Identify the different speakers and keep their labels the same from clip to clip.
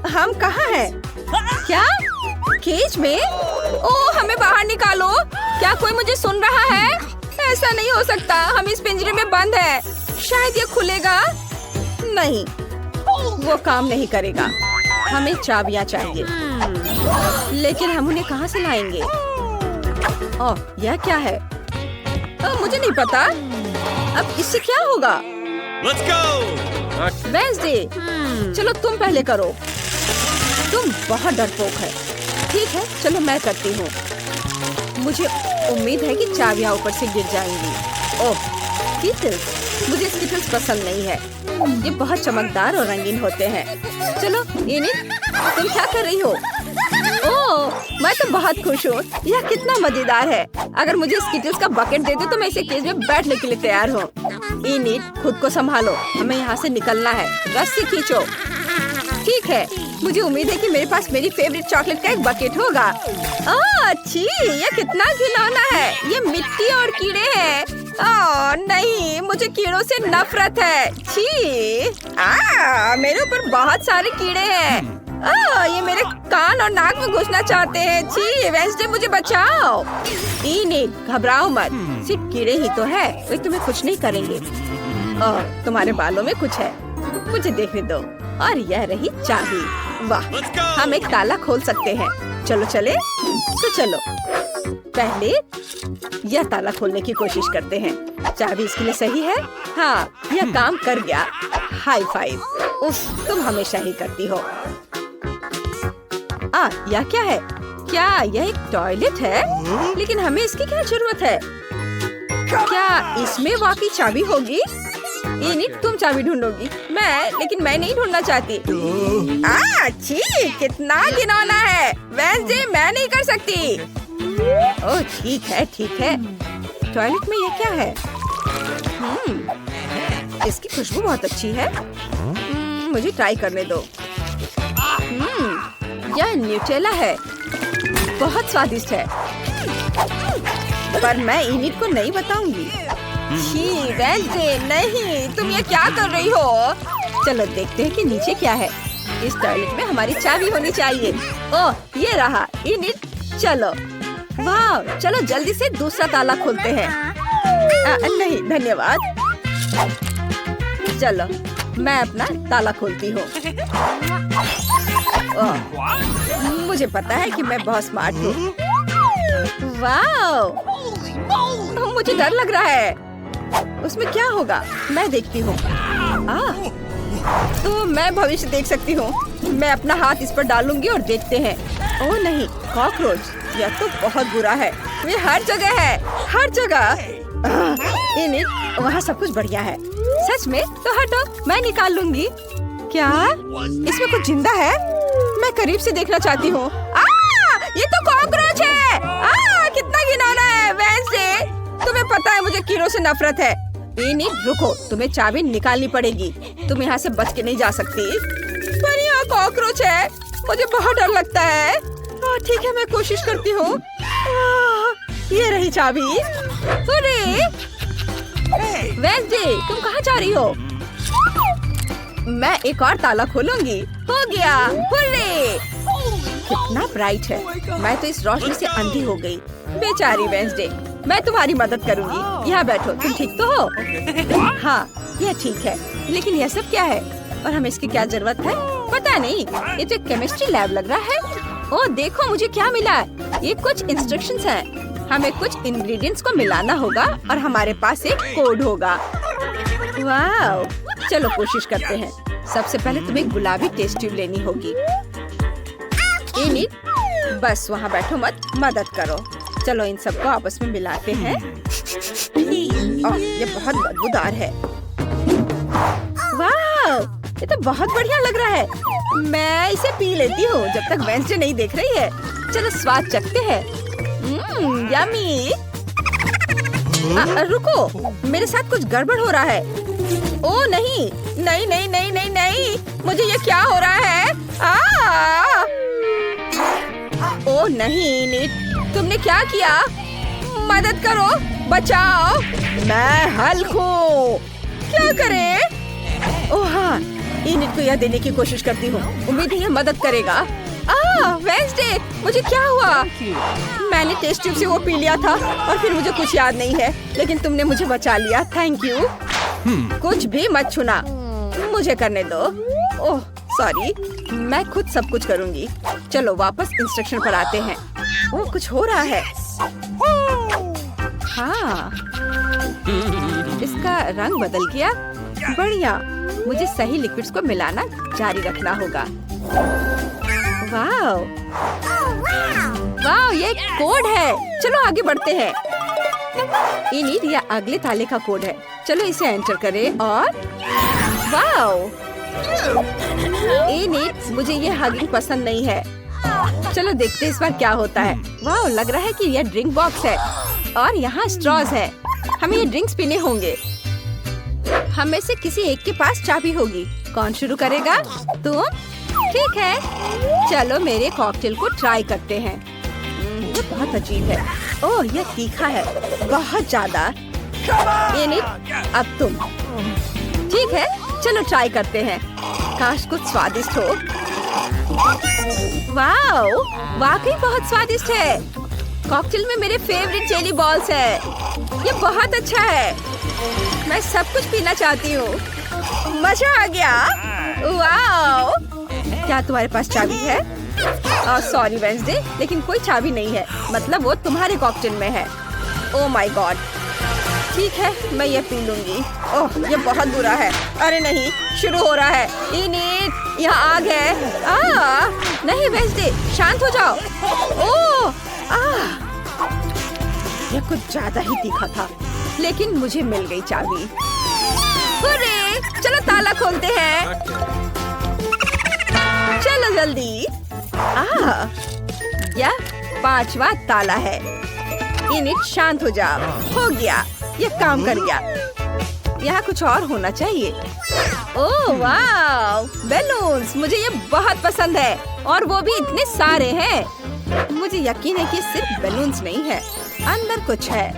Speaker 1: हम कहाँ हैं? क्या केज में? ओह, हमें बाहर निकालो। क्या कोई मुझे सुन रहा है? ऐसा नहीं हो सकता, हम इस पिंजरे में बंद है। शायद ये खुलेगा। नहीं, वो काम नहीं करेगा। हमें चाबियां चाहिए, लेकिन हम उन्हें कहाँ से लाएंगे? ओह, यह क्या है? मुझे नहीं पता। अब इससे क्या होगा?
Speaker 2: Let's go!
Speaker 1: वेंसडे, चलो तुम पहले करो। तुम बहुत डरपोक है। ठीक है, चलो मैं करती हूँ। मुझे उम्मीद है कि चाबियां ऊपर से गिर जाएंगी। ओह, स्किटल्स। मुझे स्किटल्स पसंद नहीं है। ये बहुत चमकदार और रंगीन होते हैं। चलो इनिट, तुम क्या कर रही हो? ओह, मैं तो बहुत खुश हूँ। यह कितना मजेदार है। अगर मुझे स्किटल्स का बकेट दे दो तो मैं इसे केज में बैठने के लिए तैयार हूँ। इनिट, खुद को संभालो, हमें यहाँ से निकलना है। रस्सी खींचो। ठीक है, मुझे उम्मीद है कि मेरे पास मेरी फेवरेट चॉकलेट का एक बकेट होगा। अच्छी, ये कितना घिनौना है। ये मिट्टी और कीड़े हैं। ओह नहीं, मुझे कीड़ों से नफरत है। छी, मेरे ऊपर बहुत सारे कीड़े हैं। ये मेरे कान और नाक में घुसना चाहते हैं। छी, वेंसडे मुझे बचाओ। इनिट, घबराओ मत, सिर्फ कीड़े ही तो है, वे तुम्हें कुछ नहीं करेंगे। तुम्हारे बालों में कुछ है, मुझे देखने दो। और यह रही चाबी। वाह, हम एक ताला खोल सकते हैं। चलो चले, तो चलो पहले यह ताला खोलने की कोशिश करते हैं। चाबी इसके लिए सही है। हाँ, यह काम कर गया। High five. उफ, तुम हमेशा ही करती हो। यह क्या है? क्या यह एक टॉयलेट है? लेकिन हमें इसकी क्या जरूरत है? क्या इसमें वाकई चाबी होगी? इनिट, तुम चाबी ढूंढोगी, लेकिन मैं नहीं ढूंढना चाहती। छी, कितना घिनौना है। वेंसडे, मैं नहीं कर सकती। ओह ठीक है, ठीक है। टॉयलेट में ये क्या है? इसकी खुशबू बहुत अच्छी है। मुझे ट्राई करने दो। यह न्यूटेला है, बहुत स्वादिष्ट है, पर मैं इनिट को नहीं बताऊंगी। छी, वेंसडे, नहीं, तुम ये क्या कर रही हो? चलो देखते हैं कि नीचे क्या है। इस टॉयलेट में हमारी चाबी होनी चाहिए। ओह, ये रहा। इनिट, चलो। वाह, चलो जल्दी से दूसरा ताला खोलते हैं। नहीं, धन्यवाद। चलो, मैं अपना ताला खोलती हूँ। मुझे पता है कि मैं बहुत स्मार्ट हूँ। वाह, मुझे डर लग रहा है। उसमें क्या होगा? मैं देखती हूँ। तो मैं भविष्य देख सकती हूँ। मैं अपना हाथ इस पर डालूंगी और देखते हैं। ओह नहीं, कॉकरोच। यह तो बहुत बुरा है। ये हर जगह है, हर जगह। इनिट, वहाँ सब कुछ बढ़िया है। सच में? तो हटो, मैं निकाल लूंगी। क्या इसमें कुछ जिंदा है? मैं करीब से देखना चाहती हूँ। ये तो कॉकरोच है। कितना घिनौना है। वेंसडे, तुम्हें पता है मुझे कीड़ों से नफरत है। इनिट, रुको, तुम्हें चाबी निकालनी पड़ेगी। तुम यहाँ से बच के नहीं जा सकती। पर यहाँ कॉकरोच है, मुझे बहुत डर लगता है। ठीक है, मैं कोशिश करती हूँ। ये रही चाबी। अरे वेंसडे, तुम कहाँ जा रही हो? मैं एक और ताला खोलूंगी। हो गया। हुर्रे! कितना ब्राइट है। मैं तो इस रोशनी से अंधी हो गई। बेचारी वेंसडे, मैं तुम्हारी मदद करूंगी। यहाँ बैठो। तुम ठीक तो हो? हाँ, यह ठीक है। लेकिन यह सब क्या है और हमें इसकी क्या जरूरत है? पता नहीं। ये तो एक केमिस्ट्री लैब लग रहा है। ओह देखो, मुझे क्या मिला है। ये कुछ इंस्ट्रक्शंस हैं। हमें कुछ इंग्रेडिएंट्स को मिलाना होगा और हमारे पास एक कोड होगा। वाह, चलो कोशिश करते हैं। सबसे पहले तुम्हें गुलाबी टेस्ट ट्यूब लेनी होगी। इनिट, बस वहाँ बैठो मत, मदद करो। चलो इन सबको आपस में मिलाते हैं। ये बहुत बदबूदार है। वाह, ये तो बहुत बढ़िया लग रहा है। मैं इसे पी लेती हूँ जब तक वेंसडे नहीं देख रही है। चलो स्वाद चखते हैं। यम्मी। रुको, मेरे साथ कुछ गड़बड़ हो रहा है। ओह नहीं, नहीं नहीं नहीं नहीं नहीं, मुझे ये क्या हो रहा है? ओह नहीं निट, तुमने क्या किया? मदद करो, बचाओ। मैं हल्क हूँ। क्या करें? ओह हाँ, इनिट को यह देने की कोशिश करती हूँ। उम्मीद है यह मदद करेगा। वेंसडे, मुझे क्या हुआ? मैंने टेस्ट ट्यूब से वो पी लिया था और फिर मुझे कुछ याद नहीं है, लेकिन तुमने मुझे बचा लिया, थैंक यू। कुछ भी मत छूना, मुझे करने दो। ओह सॉरी, मैं खुद सब कुछ करूँगी। चलो वापस इंस्ट्रक्शन पर आते हैं। ओह कुछ हो रहा है। हाँ, इसका रंग बदल गया, बढ़िया। मुझे सही लिक्विड्स को मिलाना जारी रखना होगा। वाव, वाव, ये कोड है। चलो आगे बढ़ते हैं। इनिट या अगले ताले का कोड है। चलो इसे एंटर करें और वाव, इनिट, मुझे ये हगिंग पसंद नहीं है। चलो देखते हैं इस बार क्या होता है। वाव, लग रहा है कि यह ड्रिंक बॉक्स है और यहाँ स्ट्रॉज है। हमें ये ड्रिंक्स पीने होंगे। हम में से किसी एक के पास चाबी होगी। कौन शुरू करेगा? तुम? ठीक है, चलो मेरे कॉकटेल को ट्राई करते हैं। ये बहुत अजीब है। ओह, यह तीखा है, बहुत ज्यादा। इनिट, अब तुम। ठीक है, चलो ट्राई करते हैं। काश कुछ स्वादिष्ट हो। वाओ, वाकई बहुत स्वादिष्ट है। कॉकटेल में मेरे फेवरेट जेली बॉल्स है। ये बहुत अच्छा है। मैं सब कुछ पीना चाहती हूँ। मजा आ गया। वाओ, क्या तुम्हारे पास चाबी है? सॉरी वेंसडे, लेकिन कोई चाबी नहीं है। मतलब वो तुम्हारे कॉकटेल में है। Oh my God. ठीक है, मैं ये पी लूंगी। ओह, ये बहुत बुरा है। अरे नहीं, शुरू हो रहा है। इनिट, यहाँ आग है। नहीं वेंसडे, शांत हो जाओ। ओह, यह कुछ ज्यादा ही तीखा था, लेकिन मुझे मिल गई चाबी। हुर्रे, चलो ताला खोलते हैं। चलो जल्दी। यह 5वां ताला है। इनिट, शांत हो जाओ। हो गया, ये काम कर गया। यहाँ कुछ और होना चाहिए। ओह वाव, बैलून्स, मुझे ये बहुत पसंद है और वो भी इतने सारे हैं। मुझे यकीन है कि सिर्फ बैलून्स नहीं है, अंदर कुछ है।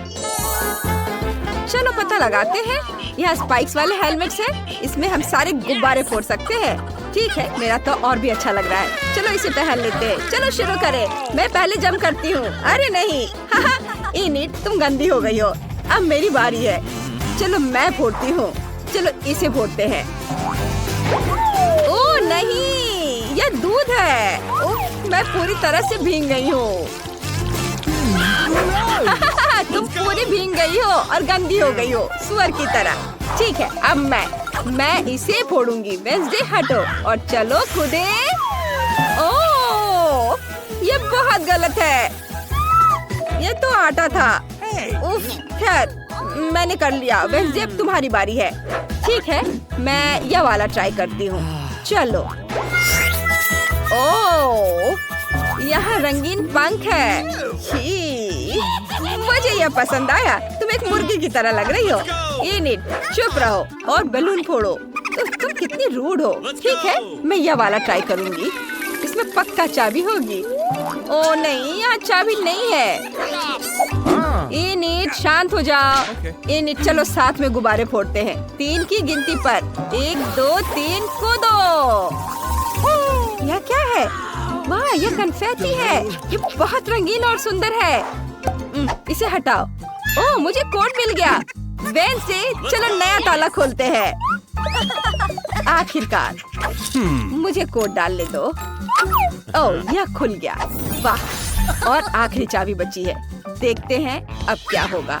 Speaker 1: चलो पता लगाते हैं। यहाँ स्पाइक्स वाले हेलमेट्स हैं। इसमें हम सारे गुब्बारे फोड़ सकते हैं। ठीक है, मेरा तो और भी अच्छा लग रहा है। चलो इसे पहन लेते हैं। चलो शुरू करें। मैं पहले जंप करती हूँ। अरे नहीं। इनिट, तुम गंदी हो गई हो। अब मेरी बारी है। चलो मैं फोड़ती हूँ। चलो इसे फोड़ते हैं। ओह नहीं, यह दूध है। ओह, मैं पूरी तरह से भीग गई हूँ। तुम पूरी भीग गई हो और गंदी हो गई हो, सुअर की तरह। ठीक है, अब मैं इसे फोड़ूंगी। वेंसडे हटो और चलो खुदे। ओह, ये बहुत गलत है। ये तो आटा था। उफ, खैर मैंने कर लिया। वेंसडे, अब तुम्हारी बारी है। ठीक है, मैं यह वाला ट्राई करती हूँ। चलो। ओह, यहाँ रंगीन पंख है। मुझे यह पसंद आया। तुम एक मुर्गी की तरह लग रही हो। इनिट, चुप रहो और बैलून फोड़ो। तुम कितनी रूड हो। ठीक है, मैं यह वाला ट्राई करूंगी। इसमें पक्का चाबी होगी। ओह नहीं, यहाँ चाबी नहीं है। इनिट, शांत हो जाओ। इनिट, चलो साथ में गुब्बारे फोड़ते हैं। 3 की गिनती पर। 1 2 3, कूदो। यह क्या है? वाह, यह कन्फेटी है। ये बहुत रंगीन और सुंदर है। इसे हटाओ। ओह, मुझे कोड मिल गया। वेंसडे, चलो नया ताला खोलते हैं। आखिरकार मुझे कोड डालने दो। ओह, यह खुल गया। वाह, और आखिरी चाबी बची है। देखते हैं अब क्या होगा।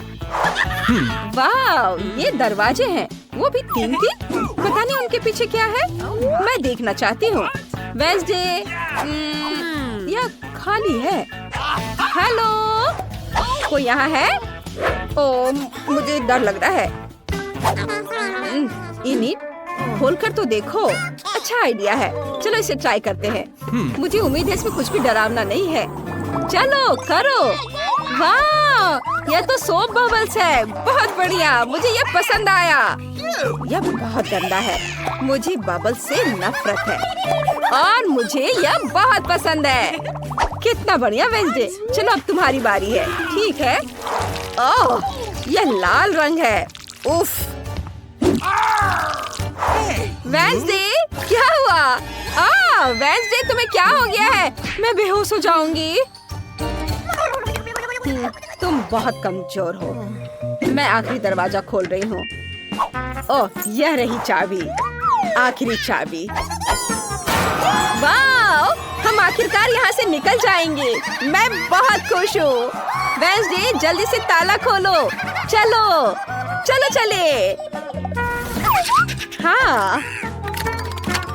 Speaker 1: वाह, ये दरवाजे हैं। वो भी 3 पता नहीं उनके पीछे क्या है। मैं देखना चाहती हूँ। वेंसडे, यह खाली है। हेलो, कोई यहाँ है? ओह, मुझे डर लग रहा है। इनिट, खोलकर तो देखो। अच्छा आइडिया है। चलो इसे ट्राई करते हैं। मुझे उम्मीद है इसमें कुछ भी डरावना नहीं है। चलो करो। वाह, यह तो सोप बबल्स है। बहुत बढ़िया, मुझे यह पसंद आया। यह बहुत गंदा है। मुझे बबल्स से नफरत है और मुझे यह बहुत पसंद है। कितना बढ़िया वेंसडे। चलो अब तुम्हारी बारी है। ठीक है। ओह, यह लाल रंग है। उफ, वेंसडे, क्या हुआ? वेंसडे, तुम्हें क्या हो गया है? मैं बेहोश हो जाऊंगी। तुम बहुत कमजोर हो। मैं आखिरी दरवाजा खोल रही हूँ। ओह, यह रही चाबी, आखिरी चाबी। वाह, हम आखिरकार यहाँ से निकल जाएंगे। मैं बहुत खुश हूँ। वेंसडे, जल्दी से ताला खोलो। चलो चलो चले। हाँ,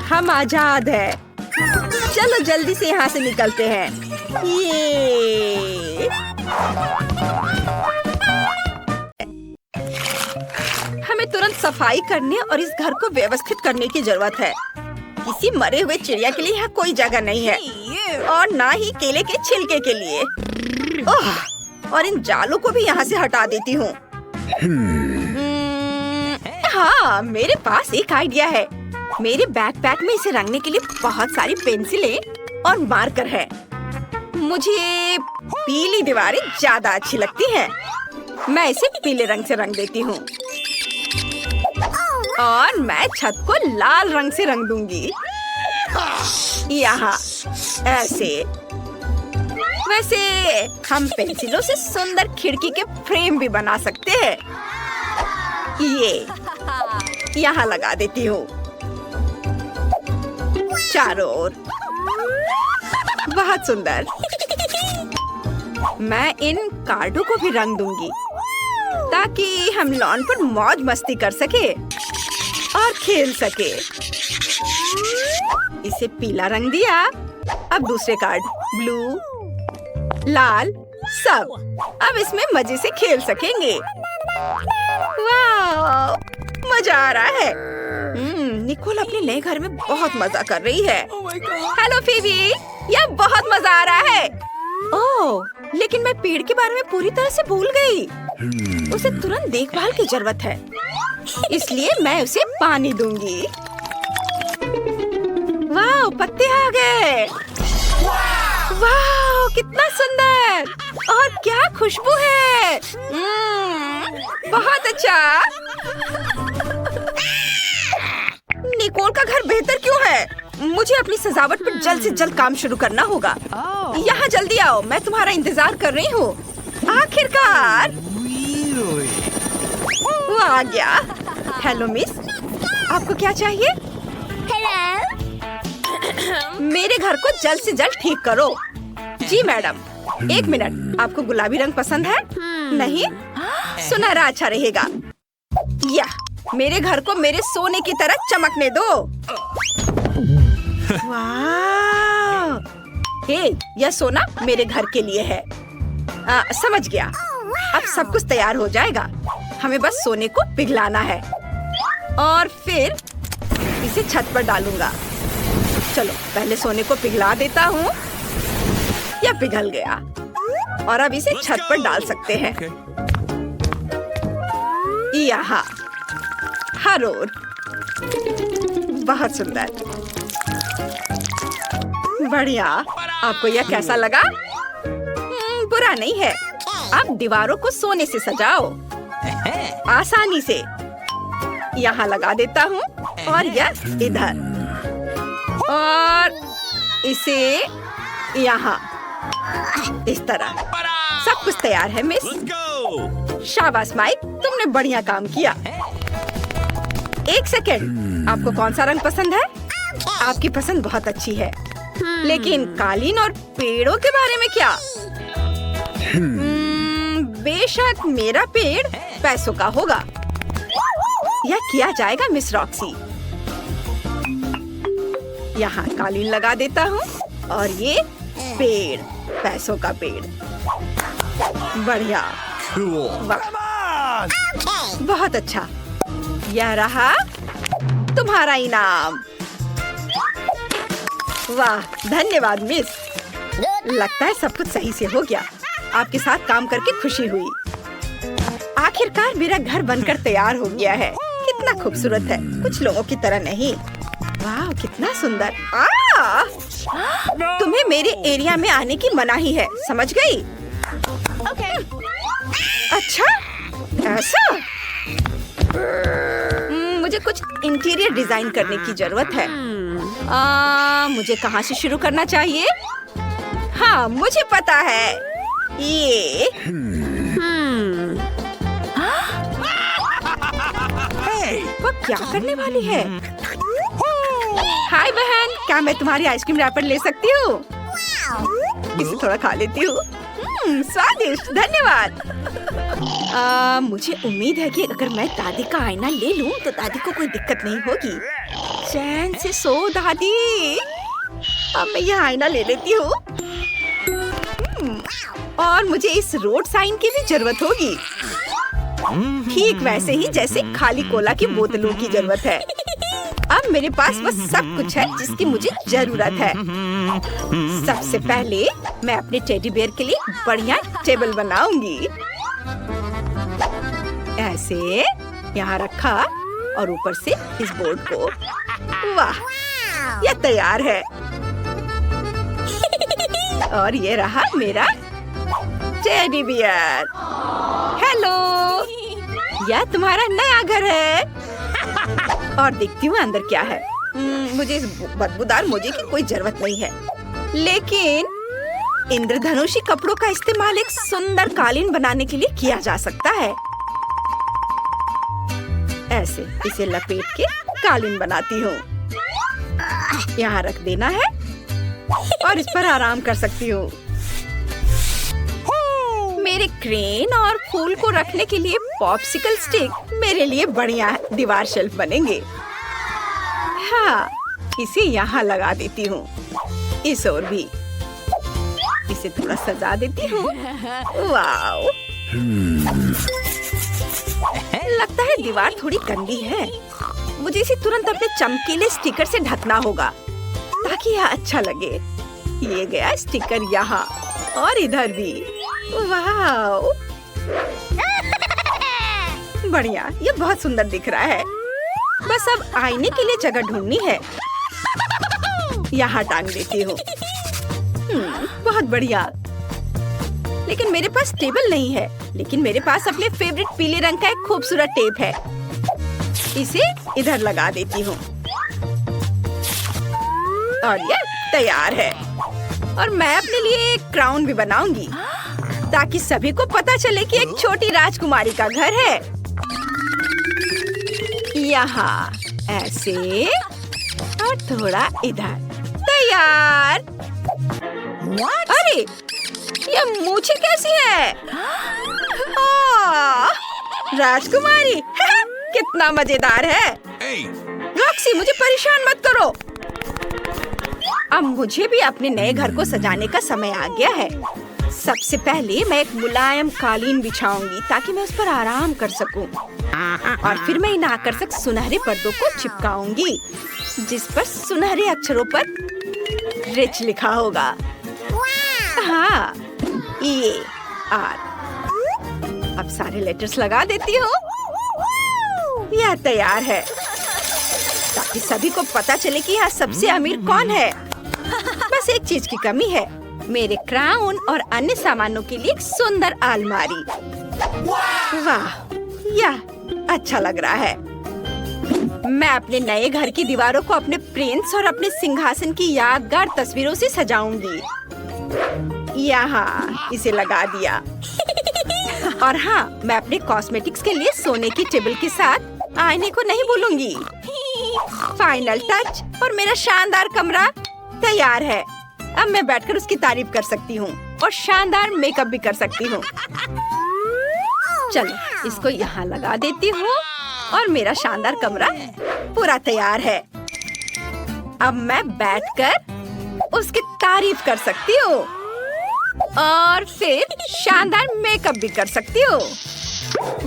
Speaker 1: हम आजाद हैं। चलो जल्दी से यहाँ से निकलते हैं। ये हमें तुरंत सफाई करने और इस घर को व्यवस्थित करने की जरूरत है। किसी मरे हुए चिड़िया के लिए यहाँ कोई जगह नहीं है, और ना ही केले के छिलके के लिए। ओह, और इन जालों को भी यहाँ से हटा देती हूँ। हाँ, मेरे पास एक आइडिया है। मेरे बैकपैक में इसे रंगने के लिए बहुत सारी पेंसिलें और मार्कर है। मुझे पीली दीवारें ज्यादा अच्छी लगती हैं। मैं इसे पीले रंग से रंग देती हूँ और मैं छत को लाल रंग से रंग दूंगी। यहाँ ऐसे। वैसे हम पेंसिलों से सुंदर खिड़की के फ्रेम भी बना सकते हैं। ये यहाँ लगा देती हूँ, चारों ओर। बहुत सुंदर। मैं इन कार्डों को भी रंग दूंगी ताकि हम लॉन पर मौज मस्ती कर सके और खेल सके। इसे पीला रंग दिया। अब दूसरे कार्ड ब्लू, लाल, सब। अब इसमें मजे से खेल सकेंगे। वाह, मजा आ रहा है। निकोल अपने नए घर में बहुत मजा कर रही है। हेलो फीबी, यह बहुत मजा आ रहा है। ओह, लेकिन मैं पेड़ के बारे में पूरी तरह से भूल गई। उसे तुरंत देखभाल की जरूरत है, इसलिए मैं उसे पानी दूंगी। वाह, पत्ते आ गए। वाह, कितना सुंदर और क्या खुशबू है। बहुत अच्छा। निकोल का घर बेहतर क्यों है? मुझे अपनी सजावट पर जल्द से जल्द काम शुरू करना होगा। यहाँ जल्दी आओ, मैं तुम्हारा इंतजार कर रही हूँ। आखिरकार वो आ गया। हेलो मिस, आपको क्या चाहिए? मेरे घर को जल्द से जल्द ठीक करो। जी मैडम। एक मिनट, आपको गुलाबी रंग पसंद है? नहीं, सुनहरा अच्छा रहेगा। या मेरे घर को मेरे सोने की तरह चमकने दो। वाह! हे, यह सोना मेरे घर के लिए है। समझ गया। अब सब कुछ तैयार हो जाएगा। हमें बस सोने को पिघलाना है और फिर इसे छत पर डालूंगा। चलो पहले सोने को पिघला देता हूँ। यह पिघल गया और अब इसे छत पर डाल सकते हैं। यहाँ हर ओर। बहुत सुंदर, बढ़िया। आपको यह कैसा लगा? बुरा नहीं है। अब दीवारों को सोने से सजाओ आसानी से। यहाँ लगा देता हूँ और यह इधर, और इसे यहाँ इस तरह। सब कुछ तैयार है मिस। शाबाश माइक, तुमने बढ़िया काम किया। एक सेकेंड, आपको कौन सा रंग पसंद है? आपकी पसंद बहुत अच्छी है, लेकिन कालीन और पेड़ों के बारे में क्या? बेशक मेरा पेड़ पैसों का होगा। यह किया जाएगा मिस रॉक्सी। यहाँ कालीन लगा देता हूँ और ये पेड़, पैसों का पेड़। बढ़िया, वाह, बहुत अच्छा। यह रहा तुम्हारा इनाम। वाह, धन्यवाद मिस। लगता है सब कुछ सही से हो गया। आपके साथ काम करके खुशी हुई। आखिरकार मेरा घर बनकर तैयार हो गया है। कितना खूबसूरत है, कुछ लोगों की तरह नहीं। वाह, कितना सुंदर। तुम्हें मेरे एरिया में आने की मनाही है, समझ गई? अच्छा, ऐसा? मुझे कुछ इंटीरियर डिजाइन करने की जरूरत है। मुझे कहाँ से शुरू करना चाहिए? हाँ, मुझे पता है। ये वो क्या करने वाली है? हाय बहन, क्या मैं तुम्हारी आइसक्रीम रैपर ले सकती हूँ? इसे थोड़ा खा लेती हूँ। स्वादिष्ट, धन्यवाद। मुझे उम्मीद है कि अगर मैं दादी का आईना ले लूं तो दादी को कोई दिक्कत नहीं होगी। चैन से सो दादी। अब मैं यह आईना ले लेती हूँ। और मुझे इस रोड साइन की भी जरूरत होगी, ठीक वैसे ही जैसे खाली कोला की बोतलों की जरूरत है। अब मेरे पास बस सब कुछ है जिसकी मुझे जरूरत है। सबसे पहले मैं अपने टेडी बेयर के लिए बढ़िया टेबल बनाऊंगी। ऐसे यहाँ रखा और ऊपर से इस बोर्ड को। वाह, यह तैयार है। और ये रहा मेरा टेडी बियर। हेलो, यह तुम्हारा नया घर है। और देखती हूँ अंदर क्या है। मुझे इस बदबूदार मोजे की कोई जरूरत नहीं है, लेकिन इंद्रधनुषी कपड़ों का इस्तेमाल एक सुंदर कालीन बनाने के लिए किया जा सकता है। ऐसे इसे लपेट के कालीन बनाती हूँ। यहाँ रख देना है और इस पर आराम कर सकती हूँ। मेरे क्रेन और फूल को रखने के लिए पॉप्सिकल स्टिक मेरे लिए बढ़िया दीवार शेल्फ बनेंगे। हाँ, इसे यहाँ लगा देती हूँ। इस ओर भी इसे थोड़ा सजा देती हूँ। वाओ, लगता है दीवार थोड़ी गंदी है। मुझे इसे तुरंत अपने चमकीले स्टिकर से ढकना होगा ताकि यह अच्छा लगे। ये गया स्टिकर यहाँ और इधर भी। वाओ, बढ़िया, ये बहुत सुंदर दिख रहा है। बस अब आईने के लिए जगह ढूंढनी है। यहाँ टांग देती हूँ। बहुत बढ़िया। लेकिन मेरे पास टेबल नहीं है, लेकिन मेरे पास अपने फेवरेट पीले रंग का एक खूबसूरत टेप है। इसे इधर लगा देती हूँ और ये तैयार है। और मैं अपने लिए एक क्राउन भी बनाऊंगी ताकि सभी को पता चले कि एक छोटी राजकुमारी का घर है। यहाँ ऐसे और थोड़ा इधर। तैयार। अरे, ये मूछें कैसी है? राजकुमारी। कितना मजेदार है। रॉक्सी, मुझे परेशान मत करो। अब मुझे भी अपने नए घर को सजाने का समय आ गया है। सबसे पहले मैं एक मुलायम कालीन बिछाऊंगी ताकि मैं उस पर आराम कर सकूं। और फिर मैं इन आकर्षक सुनहरे पर्दों को चिपकाऊंगी जिस पर सुनहरे अक्षरों पर रिच लिखा होगा। हाँ, ये आर। अब सारे लेटर्स लगा देती हूँ। यह तैयार है ताकि सभी को पता चले कि यहाँ सबसे अमीर कौन है। बस एक चीज की कमी है, मेरे क्राउन और अन्य सामानों के लिए एक सुंदर अलमारी। वाह, यह अच्छा लग रहा है। मैं अपने नए घर की दीवारों को अपने प्रिंस और अपने सिंहासन की यादगार तस्वीरों से सजाऊंगी। यहाँ इसे लगा दिया। और हाँ, मैं अपने कॉस्मेटिक्स के लिए सोने की टेबल के साथ आईने को नहीं भूलूंगी। फाइनल टच और मेरा शानदार कमरा तैयार है। अब मैं बैठकर उसकी तारीफ कर सकती हूँ और शानदार मेकअप भी कर सकती हूँ। चलो, इसको यहाँ लगा देती हूँ और मेरा शानदार कमरा पूरा तैयार है। अब मैं बैठकर उसकी तारीफ कर सकती हूँ और फिर शानदार मेकअप भी कर सकती हूँ।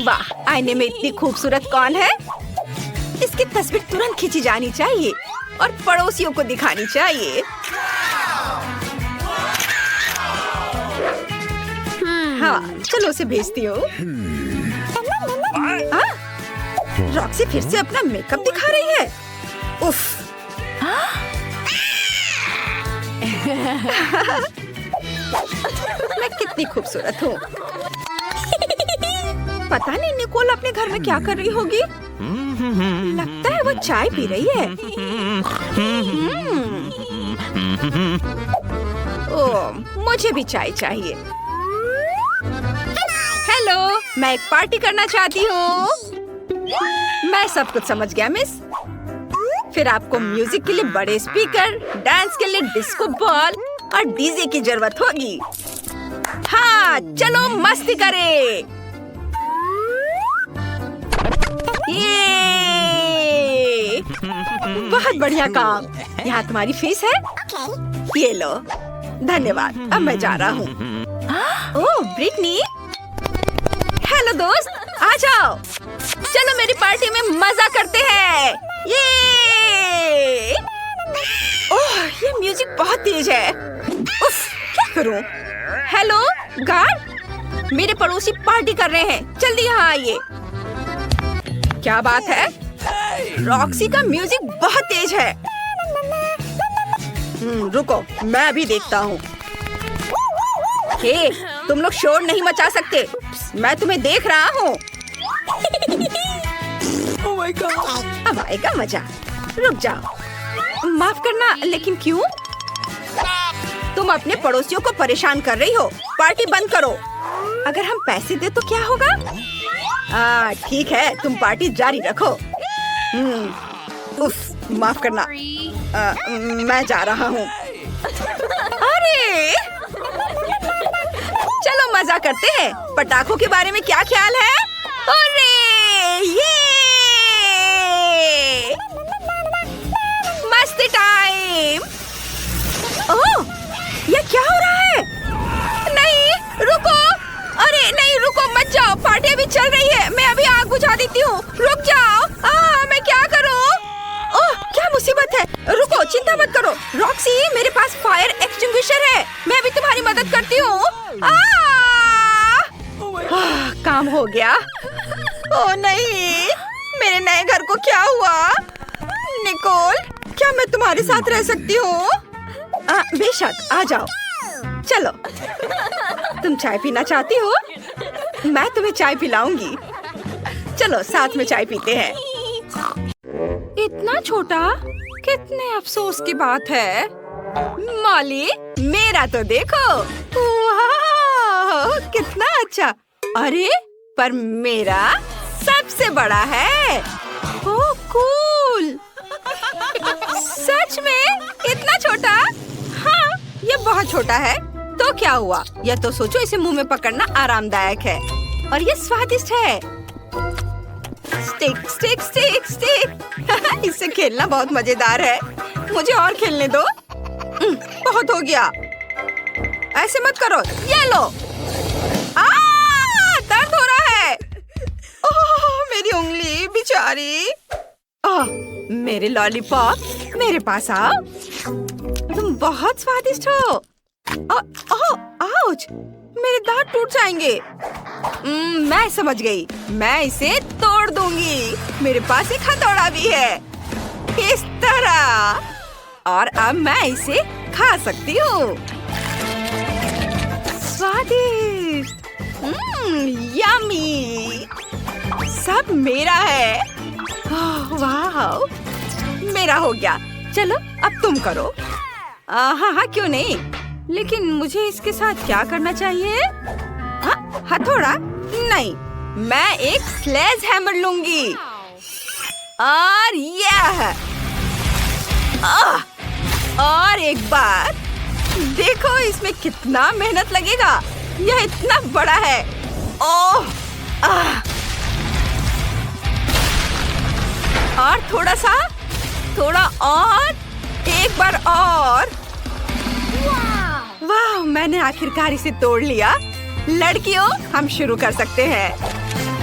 Speaker 1: वाह, आईने में इतनी खूबसूरत कौन है? इसकी तस्वीर तुरंत खींची जानी चाहिए और पड़ोसियों को दिखानी चाहिए। हाँ, चलो उसे भेजती हूँ। रॉक्सी फिर से अपना मेकअप दिखा रही है। उफ। मैं कितनी खूबसूरत हूँ। पता नहीं निकोल अपने घर में क्या कर रही होगी। लगता है वो चाय पी रही है। ओह, मुझे भी चाय चाहिए। हेलो, मैं एक पार्टी करना चाहती हूँ। मैं सब कुछ समझ गया मिस। फिर आपको म्यूजिक के लिए बड़े स्पीकर, डांस के लिए डिस्को बॉल और डीजे की जरूरत होगी। हाँ, चलो मस्ती करें। ये बहुत बढ़िया काम। यहाँ तुम्हारी फीस है। ये लो। धन्यवाद। अब मैं जा रहा हूँ। ओह, ब्रिटनी। हेलो दोस्त, आ जाओ। चलो मेरी पार्टी में मजा करते हैं। ये ओह, ये म्यूजिक बहुत तेज है। उफ, क्या करूं? हेलो गार्ड, मेरे पड़ोसी पार्टी कर रहे हैं। जल्दी यहाँ आइए। क्या बात है? रॉक्सी का म्यूजिक बहुत तेज है। रुको, मैं अभी देखता हूँ। हे, तुम लोग शोर नहीं मचा सकते। मैं तुम्हें देख रहा हूँ।
Speaker 2: Oh my God!
Speaker 1: अब आएगा मजा। रुक जाओ। माफ करना, लेकिन क्यों? तुम अपने पड़ोसियों को परेशान कर रही हो। पार्टी बंद करो। अगर हम पैसे दे तो क्या होगा? ठीक है, तुम पार्टी जारी रखो। उफ, माफ करना। मैं जा रहा हूँ। अरे, चलो मजा करते हैं। पटाखों के बारे में क्या ख्याल है? अरे, ये मस्ती टाइम। ओह, ये क्या हो रहा है? नहीं, रुको। अरे नहीं, रुको मत जाओ। पार्टी अभी चल रही है। मैं अभी आग बुझा देती हूँ। रुक जाओ। मैं क्या करूँ? ओह, क्या मुसीबत है। रुको, चिंता मत करो। रॉक्सी, मेरे पास फायर एक्सटिंग्विशर है। मैं अभी तुम्हारी मदद करती हूँ। काम हो गया। ओह नहीं, मेरे नए घर को क्या हुआ? निकोल, क्या मैं तुम्हारे साथ रह सकती हूँ? बेशक, आ जाओ। चलो, तुम चाय पीना चाहती हो? मैं तुम्हें चाय पिलाऊंगी। चलो, साथ में चाय पीते हैं। इतना छोटा, कितने अफसोस की बात है। मॉली, मेरा तो देखो। वाह, कितना अच्छा। अरे, पर मेरा सबसे बड़ा है। ओह, कूल। सच में? इतना छोटा? हाँ, ये बहुत छोटा है। तो क्या हुआ? यह तो सोचो, इसे मुंह में पकड़ना आरामदायक है और ये स्वादिष्ट है। Stick stick stick stick. इससे खेलना बहुत मजेदार है। मुझे और खेलने दो। बहुत हो गया। ऐसे मत करो। ये लो। दर्द हो रहा है। ओह, मेरी उंगली बेचारी। मेरे लॉलीपॉप, मेरे पास आओ। तुम बहुत स्वादिष्ट हो। आउच, मेरे दांत टूट जाएंगे। मैं समझ गई। मैं इसे तोड़ दूंगी। मेरे पास एक हथौड़ा भी है। इस तरह। और अब मैं इसे खा सकती हूँ। स्वादिष्ट। यम्मी। सब मेरा है। वाह, मेरा हो गया। चलो, अब तुम करो। हाँ, क्यों नहीं। लेकिन मुझे इसके साथ क्या करना चाहिए? हथौड़ा? नहीं, मैं एक स्लेज हैमर लूंगी। और यह। और एक बार देखो, इसमें कितना मेहनत लगेगा। यह इतना बड़ा है। ओह, और थोड़ा और, एक बार और। वाह, मैंने आखिरकार इसे तोड़ लिया। लड़कियों, हम शुरू कर सकते हैं।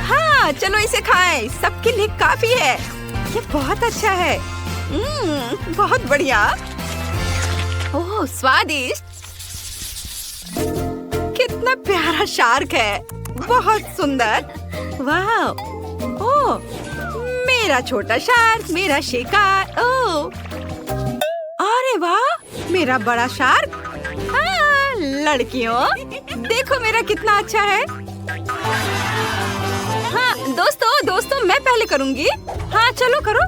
Speaker 1: हाँ, चलो इसे खाएं। सबके लिए काफी है। ये बहुत अच्छा है। बहुत बढ़िया। ओह, स्वादिष्ट। कितना प्यारा शार्क है। बहुत सुंदर। वाह। ओह, मेरा छोटा शार्क, मेरा शिकार। ओह, अरे वाह, मेरा बड़ा शार्क। हाँ, लड़कियों, देखो मेरा कितना अच्छा है। हाँ, दोस्तों, मैं पहले करूँगी। हाँ, चलो करो।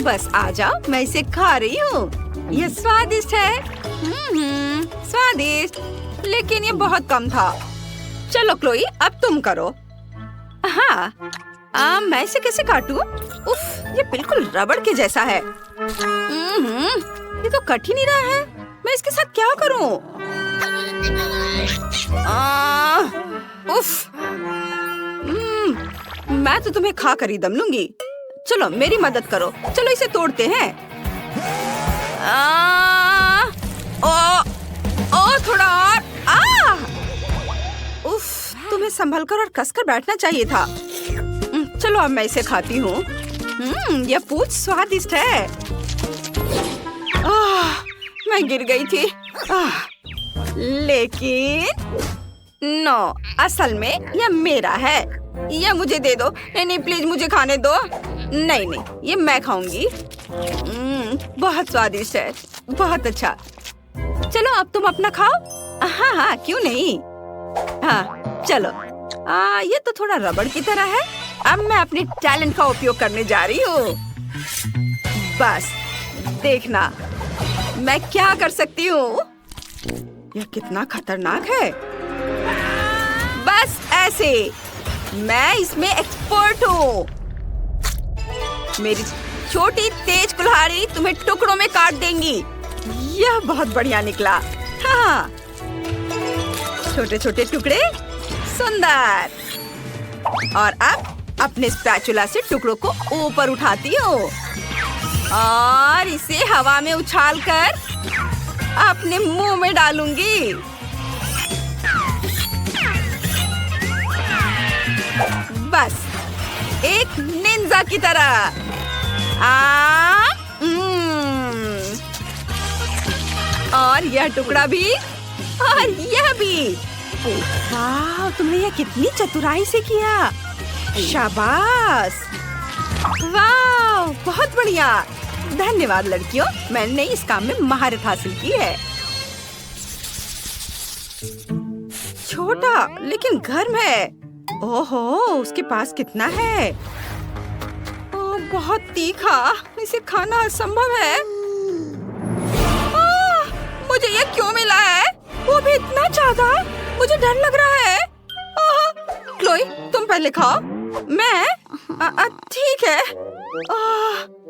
Speaker 1: बस आ जाओ, मैं इसे खा रही हूँ। ये स्वादिष्ट है। स्वादिष्ट, लेकिन ये बहुत कम था। चलो क्लोई, अब तुम करो। हाँ, मैं इसे कैसे काटूं? उफ, ये बिल्कुल रबड़ के जैसा है। ये तो कट ही नहीं रहा है। मैं इसके साथ क्या करूं? उफ, मैं तो तुम्हें खा कर ही दम लूंगी। चलो मेरी मदद करो। चलो इसे तोड़ते हैं। थोड़ा और। उफ, तुम्हें संभल कर और कसकर बैठना चाहिए था। चलो अब मैं इसे खाती हूँ। यह पूंछ स्वादिष्ट है। मैं गिर गई थी। लेकिन नो, असल में यह मेरा है। यह मुझे दे दो। नहीं, प्लीज मुझे खाने दो। नहीं, ये मैं खाऊंगी। बहुत स्वादिष्ट है, बहुत अच्छा। चलो अब तुम अपना खाओ। हाँ, क्यों नहीं। हाँ, चलो। ये तो थोड़ा रबड़ की तरह है। अब मैं अपने टैलेंट का उपयोग करने जा रही हूँ। बस देखना मैं क्या कर सकती हूँ। यह कितना खतरनाक है। बस ऐसे। मैं इसमें एक्सपर्ट हूँ। मेरी छोटी तेज कुल्हाड़ी तुम्हें टुकड़ों में काट देंगी। यह बहुत बढ़िया निकला। हाँ, छोटे छोटे टुकड़े, सुंदर। और अब अपने स्पैचुला से टुकड़ों को ऊपर उठाती हूँ और इसे हवा में उछालकर अपने मुंह में डालूंगी। बस एक निंजा की तरह। और यह टुकड़ा भी, और यह भी। वाह, तुमने यह कितनी चतुराई से किया। शाबाश। वाह, बहुत बढ़िया। धन्यवाद लड़कियों, मैंने इस काम में महारत हासिल की है। छोटा लेकिन गर्म है। ओहो, उसके पास कितना है। ओह, बहुत तीखा। इसे खाना असंभव है। मुझे ये क्यों मिला है? वो भी इतना ज्यादा। मुझे डर लग रहा है। क्लोई, तुम पहले खाओ। मैं ठीक है।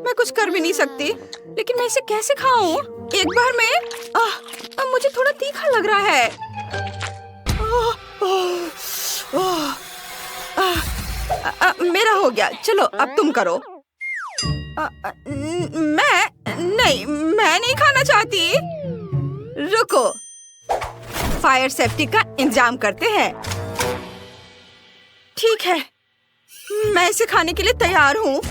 Speaker 1: मैं कुछ कर भी नहीं सकती, लेकिन मैं इसे कैसे खाऊं? एक बार में मुझे थोड़ा तीखा लग रहा है। मेरा हो गया। चलो अब तुम करो। मैं नहीं खाना चाहती। रुको, फायर सेफ्टी का इंतजाम करते हैं। ठीक है, मैं इसे खाने के लिए तैयार हूँ।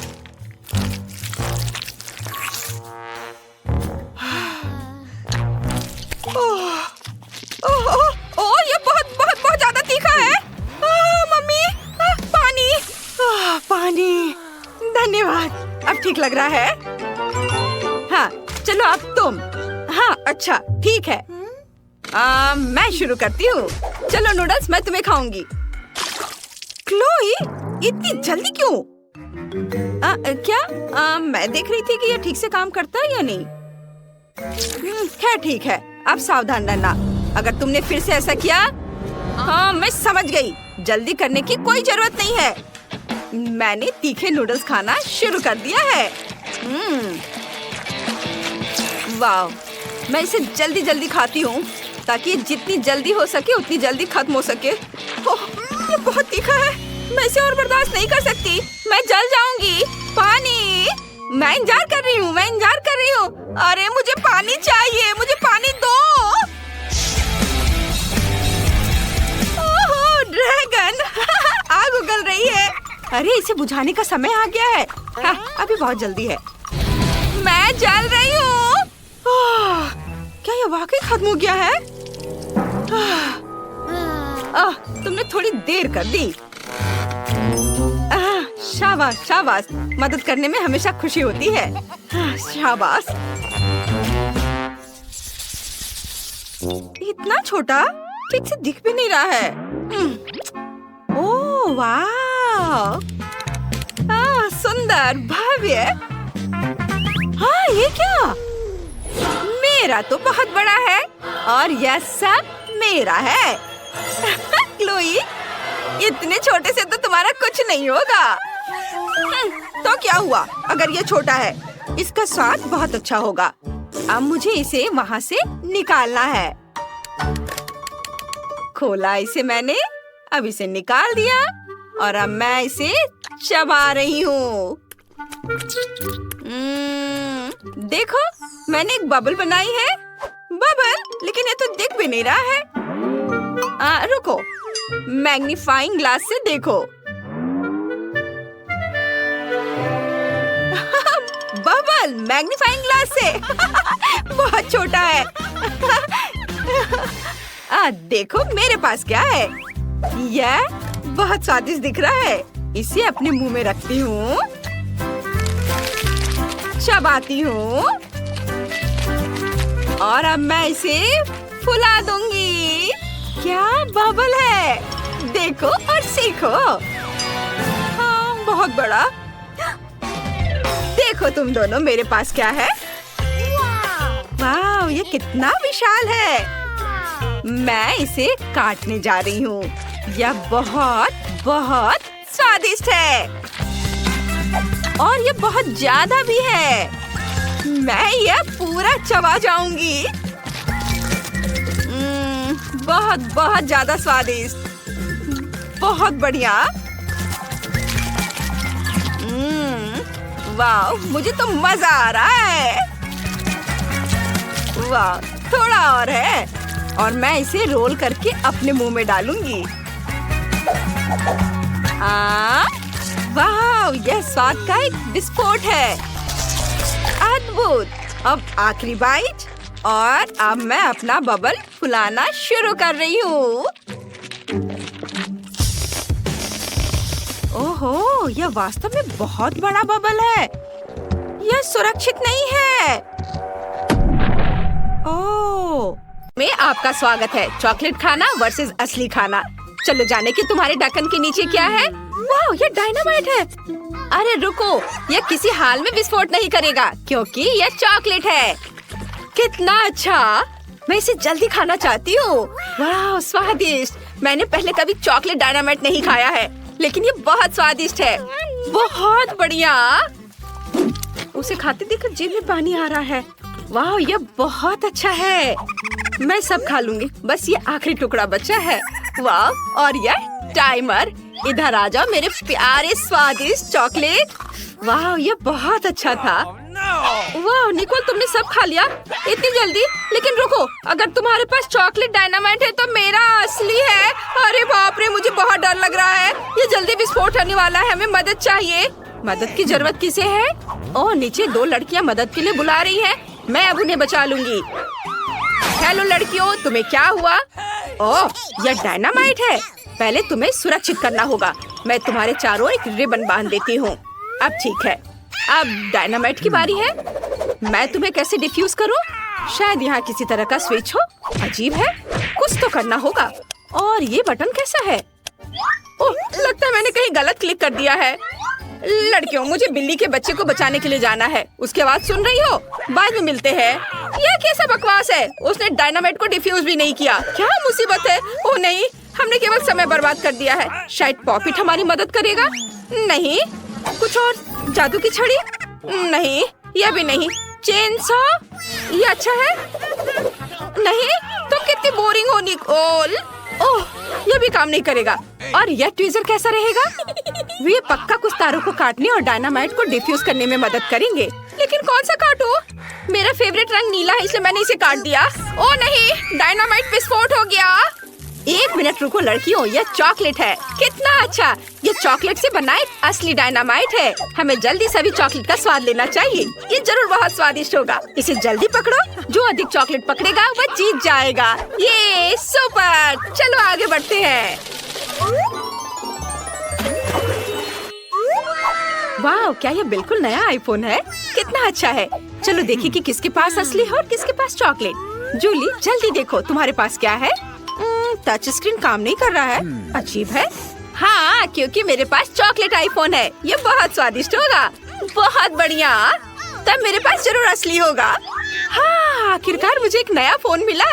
Speaker 1: ये बहुत ज्यादा तीखा है। मम्मी, पानी। पानी, धन्यवाद। अब ठीक लग रहा है। हाँ, चलो अब तुम। हाँ, अच्छा, ठीक है। मैं शुरू करती हूँ। चलो नूडल्स, मैं तुम्हें खाऊंगी। क्लोई, इतनी जल्दी क्यों? क्या मैं देख रही थी कि ये ठीक से काम करता है या नहीं। खैर ठीक है, अब सावधान रहना। अगर तुमने फिर से ऐसा किया। हाँ, मैं समझ गई। जल्दी करने की कोई जरूरत नहीं है। मैंने तीखे नूडल्स खाना शुरू कर दिया है। वाह, मैं इसे जल्दी जल्दी खाती हूँ ताकि जितनी जल्दी हो सके उतनी जल्दी खत्म हो सके। ये बहुत तीखा है। मैं इसे और बर्दाश्त नहीं कर सकती। मैं जल जाऊंगी। पानी। मैं इंतजार कर रही हूँ। अरे मुझे पानी चाहिए। मुझे पानी दो। ओह, ड्रैगन। आग उगल रही है। अरे इसे बुझाने का समय आ गया है। हाँ, अभी बहुत जल्दी है। मैं जल रही हूँ। क्या ये वाकई खत्म हो गया है? तुमने थोड़ी देर कर दी। शाबाश शाबाश, मदद करने में हमेशा खुशी होती है। शाबाश। इतना छोटा, ठीक से दिख भी नहीं रहा है। ओह वाह, सुंदर, भव्य। मेरा तो बहुत बड़ा है और यह सब मेरा है। क्लोई, इतने छोटे से तो तुम्हारा कुछ नहीं होगा। तो क्या हुआ अगर ये छोटा है? इसका स्वाद बहुत अच्छा होगा। अब मुझे इसे वहाँ से निकालना है। खोला इसे मैंने, अब इसे निकाल दिया और अब मैं इसे चबा रही हूँ। देखो, मैंने एक बबल बनाई है। बबल, लेकिन ये तो दिख भी नहीं रहा है। रुको, मैग्नीफाइंग ग्लास से देखो। बबल मैग्नीफाइंग ग्लास से बहुत छोटा है। देखो मेरे पास क्या है। यह बहुत स्वादिष्ट दिख रहा है। इसे अपने मुंह में रखती हूँ, चबाती हूँ और अब मैं इसे फुला दूंगी। क्या बबल है, देखो और सीखो। हाँ, बहुत बड़ा। देखो तुम दोनों, मेरे पास क्या है। वाह, ये कितना विशाल है। मैं इसे काटने जा रही हूँ। यह बहुत बहुत स्वादिष्ट है और ये बहुत ज्यादा भी है। मैं यह पूरा चबा जाऊंगी। बहुत बहुत ज्यादा स्वादिष्ट, बहुत बढ़िया। वाह, मुझे तो मजा आ रहा है। वाह, थोड़ा और है और मैं इसे रोल करके अपने मुंह में डालूंगी। वाह, यह स्वाद का एक विस्फोट है। अद्भुत। अब आखिरी बाइट और अब मैं अपना बबल फुलाना शुरू कर रही हूँ। ओहो, यह वास्तव में बहुत बड़ा बबल है। यह सुरक्षित नहीं है। ओह, में आपका स्वागत है। चॉकलेट खाना वर्सेस असली खाना। चलो जाने कि तुम्हारे ढक्कन के नीचे क्या है। वाह, ये डायनामाइट है। अरे रुको, यह किसी हाल में विस्फोट नहीं करेगा क्योंकि यह चॉकलेट है। कितना अच्छा, मैं इसे जल्दी खाना चाहती हूँ। वाह, स्वादिष्ट। मैंने पहले कभी चॉकलेट डायनामाइट नहीं खाया है, लेकिन ये बहुत स्वादिष्ट है। बहुत बढ़िया। उसे खाते देखकर जीभ में पानी आ रहा है। वाह, यह बहुत अच्छा है। मैं सब खा लूंगी, बस ये आखिरी टुकड़ा बचा है। वाह, और यह टाइमर। इधर आ जाओ मेरे प्यारे स्वादिष्ट चॉकलेट। वाह, ये बहुत अच्छा था। वाह निकोल, तुमने सब खा लिया इतनी जल्दी। लेकिन रुको, अगर तुम्हारे पास चॉकलेट डायनामाइट है तो मेरा असली है। अरे बाप रे, मुझे बहुत डर लग रहा है। ये जल्दी विस्फोट होने वाला है। हमें मदद चाहिए। मदद की जरूरत किसे है? ओह, नीचे दो लड़कियां मदद के लिए बुला रही हैं। मैं अब उन्हें बचा लूंगी। हेलो लड़कियों, तुम्हें क्या हुआ? ओह, यह डायनामाइट है। पहले तुम्हें सुरक्षित करना होगा। मैं तुम्हारे चारों एक रिबन बांध देती हूँ। अब ठीक है, अब डायनामाइट की बारी है। मैं तुम्हें कैसे डिफ्यूज करूँ? शायद यहाँ किसी तरह का स्विच हो। अजीब है, कुछ तो करना होगा। और ये बटन कैसा है? ओह, लगता है मैंने कहीं गलत क्लिक कर दिया है। लड़कियों, मुझे बिल्ली के बच्चे को बचाने के लिए जाना है। उसकी आवाज सुन रही हो? बाद में मिलते हैं। यह कैसा बकवास है? उसने डायनामाइट को डिफ्यूज भी नहीं किया। क्या मुसीबत है? ओह नहीं, हमने केवल समय बर्बाद कर दिया है। शायद पॉपिट हमारी मदद करेगा। नहीं, कुछ और? जादू की छड़ी? नहीं, यह भी नहीं। Chain saw? ये अच्छा है? नहीं, तुम कितनी बोरिंग हो निकोल। ओह, यह भी काम नहीं करेगा। और यह ट्वीजर कैसा रहेगा? वे पक्का कुछ तारों को काटने और डायनामाइट को डिफ्यूज करने में मदद करेंगे। लेकिन कौन सा काटूं? मेरा फेवरेट रंग नीला है, इसलिए मैंने इसे काट दिया। ओह नहीं, डायनामाइट विस्फोट हो गया। एक मिनट रुको लड़कियों, यह चॉकलेट है। कितना अच्छा, ये चॉकलेट से बना एक असली डायनामाइट है। हमें जल्दी सभी चॉकलेट का स्वाद लेना चाहिए। ये जरूर बहुत स्वादिष्ट होगा। इसे जल्दी पकड़ो। जो अधिक चॉकलेट पकड़ेगा वह जीत जाएगा। ये सुपर। चलो आगे बढ़ते हैं। वाह, क्या ये बिल्कुल नया आईफोन है? कितना अच्छा है। चलो देखिए कि किसके पास असली है और किसके पास चॉकलेट। जूली, जल्दी देखो तुम्हारे पास क्या है। टच स्क्रीन काम नहीं कर रहा है। अजीब है। हाँ, क्योंकि मेरे पास चॉकलेट आईफोन है। ये बहुत स्वादिष्ट होगा। बहुत बढ़िया, तब मेरे पास जरूर असली होगा। हाँ, आखिरकार मुझे एक नया फोन मिला।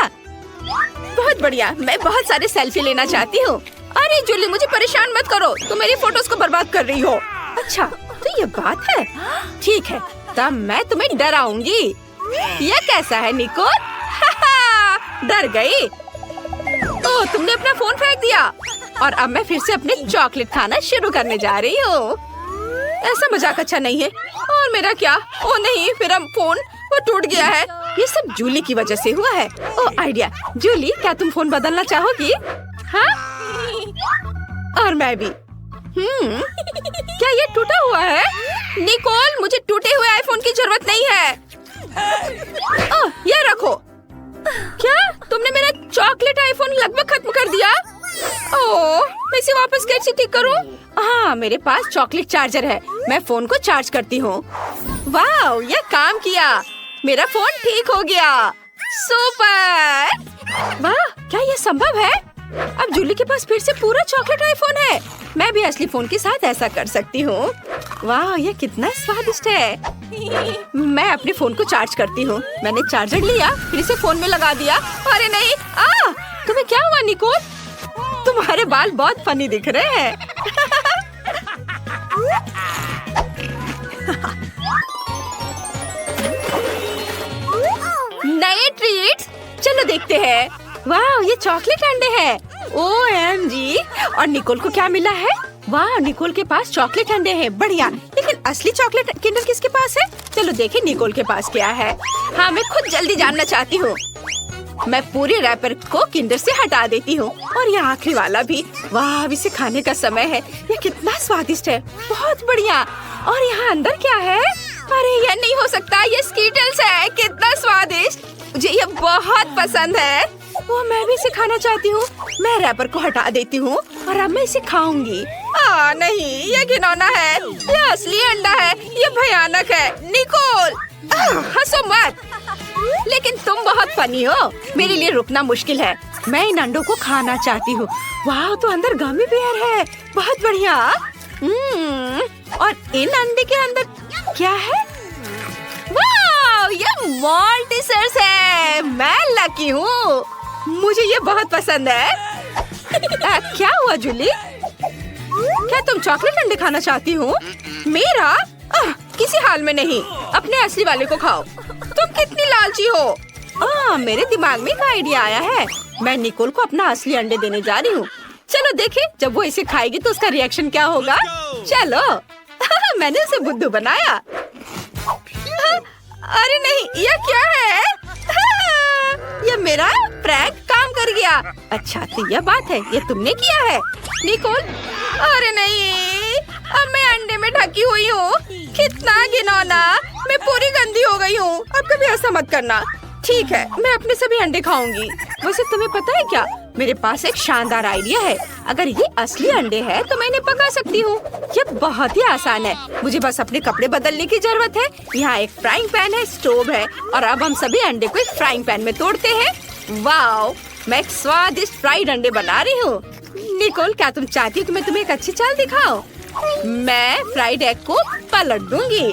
Speaker 1: बहुत बढ़िया, मैं बहुत सारे सेल्फी लेना चाहती हूँ। अरे जूली, मुझे परेशान मत करो, तुम मेरी फोटोज को बर्बाद कर रही हो। अच्छा, तो ये बात है। ठीक है, तब मैं तुम्हें डराऊंगी। ये कैसा है निकोल? डर गई? ओह, तुमने अपना फोन फेंक दिया और अब मैं फिर से अपने चॉकलेट खाना शुरू करने जा रही हूँ। ऐसा मजाक अच्छा नहीं है। और मेरा क्या? ओह नहीं, मेरा फोन वो टूट गया है। ये सब जूली की वजह से हुआ है। ओह आइडिया, जूली क्या तुम फोन बदलना चाहोगी? हाँ, और मैं भी। क्या ये टूटा हुआ है? निकोल, मुझे टूटे हुए आईफोन की जरूरत नहीं है। ओह, ये रखो। क्या तुमने मेरा चॉकलेट आईफोन लगभग खत्म कर दिया? ओह, मैं इसे वापस कैसे ठीक करूं? हाँ, मेरे पास चॉकलेट चार्जर है। मैं फोन को चार्ज करती हूँ। वाह, ये काम किया। मेरा फोन ठीक हो गया। सुपर! वाह, क्या ये संभव है? अब जूली के पास फिर से पूरा चॉकलेट आईफोन है। मैं भी असली फोन के साथ ऐसा कर सकती हूँ। वाह, ये कितना स्वादिष्ट है। मैं अपने फोन को चार्ज करती हूँ। मैंने चार्जर लिया, फिर इसे फोन में लगा दिया। अरे नहीं, तुम्हें क्या हुआ निकोल? तुम्हारे बाल बहुत फनी दिख रहे हैं। नए ट्रीट्स, चलो देखते हैं। वाह, ये चॉकलेट अंडे हैं। OMG! और निकोल को क्या मिला है? वाह, निकोल के पास चॉकलेट अंडे हैं। बढ़िया, लेकिन असली चॉकलेट किंडर किसके पास है? चलो देखें निकोल के पास क्या है। हाँ, मैं खुद जल्दी जानना चाहती हूँ। मैं पूरे रैपर को किंडर से हटा देती हूँ और ये आखिरी वाला भी। वाह, अब इसे खाने का समय है। ये कितना स्वादिष्ट है, बहुत बढ़िया। और यहाँ अंदर क्या है? अरे ये नहीं हो सकता, ये स्कीटल्स है। कितना स्वादिष्ट, मुझे ये बहुत पसंद है। वो मैं भी इसे खाना चाहती हूँ। मैं रैपर को हटा देती हूँ और अब मैं इसे खाऊंगी। नहीं, ये घिनौना है। ये असली अंडा है, ये भयानक है। निकोल, हंसो मत। लेकिन तुम बहुत फनी हो, मेरे लिए रुकना मुश्किल है। मैं इन अंडों को खाना चाहती हूँ। वाह, तो अंदर गमी बेयर है, बहुत बढ़िया। और इन अंडे के अंदर क्या है? वाह, ये मॉल्टिसर्स है। मैं लकी हूँ, मुझे ये बहुत पसंद है। क्या हुआ जूली? क्या तुम चॉकलेट अंडे खाना चाहती हो? मेरा? किसी हाल में नहीं, अपने असली वाले को खाओ। तुम कितनी लालची हो। मेरे दिमाग में एक आइडिया आया है। मैं निकोल को अपना असली अंडे देने जा रही हूँ। चलो देखें, जब वो इसे खाएगी तो उसका रिएक्शन क्या होगा। चलो। मैंने उसे बुद्धू बनाया। अरे नहीं, ये क्या है? ये मेरा प्रैंक काम कर गया। अच्छा, तो यह बात है, ये तुमने किया है निकोल? अरे नहीं, अब मैं अंडे में ढकी हुई हूँ। कितना घिनौना, मैं पूरी गंदी हो गई हूँ। अब कभी ऐसा मत करना। ठीक है, मैं अपने सभी अंडे खाऊंगी। वैसे तुम्हें पता है क्या, मेरे पास एक शानदार आइडिया है। अगर ये असली अंडे हैं तो मैं इन्हें पका सकती हूँ। ये बहुत ही आसान है। मुझे बस अपने कपड़े बदलने की जरूरत है। यहाँ एक फ्राइंग पैन है, स्टोव है और अब हम सभी अंडे को एक फ्राइंग पैन में तोड़ते हैं। वाओ, मैं एक स्वादिष्ट फ्राइड अंडे बना रही हूँ। निकोल, क्या तुम चाहती हो कि मैं तुम्हें एक अच्छी चाल दिखाऊं? मैं फ्राइड एग को पलट दूंगी।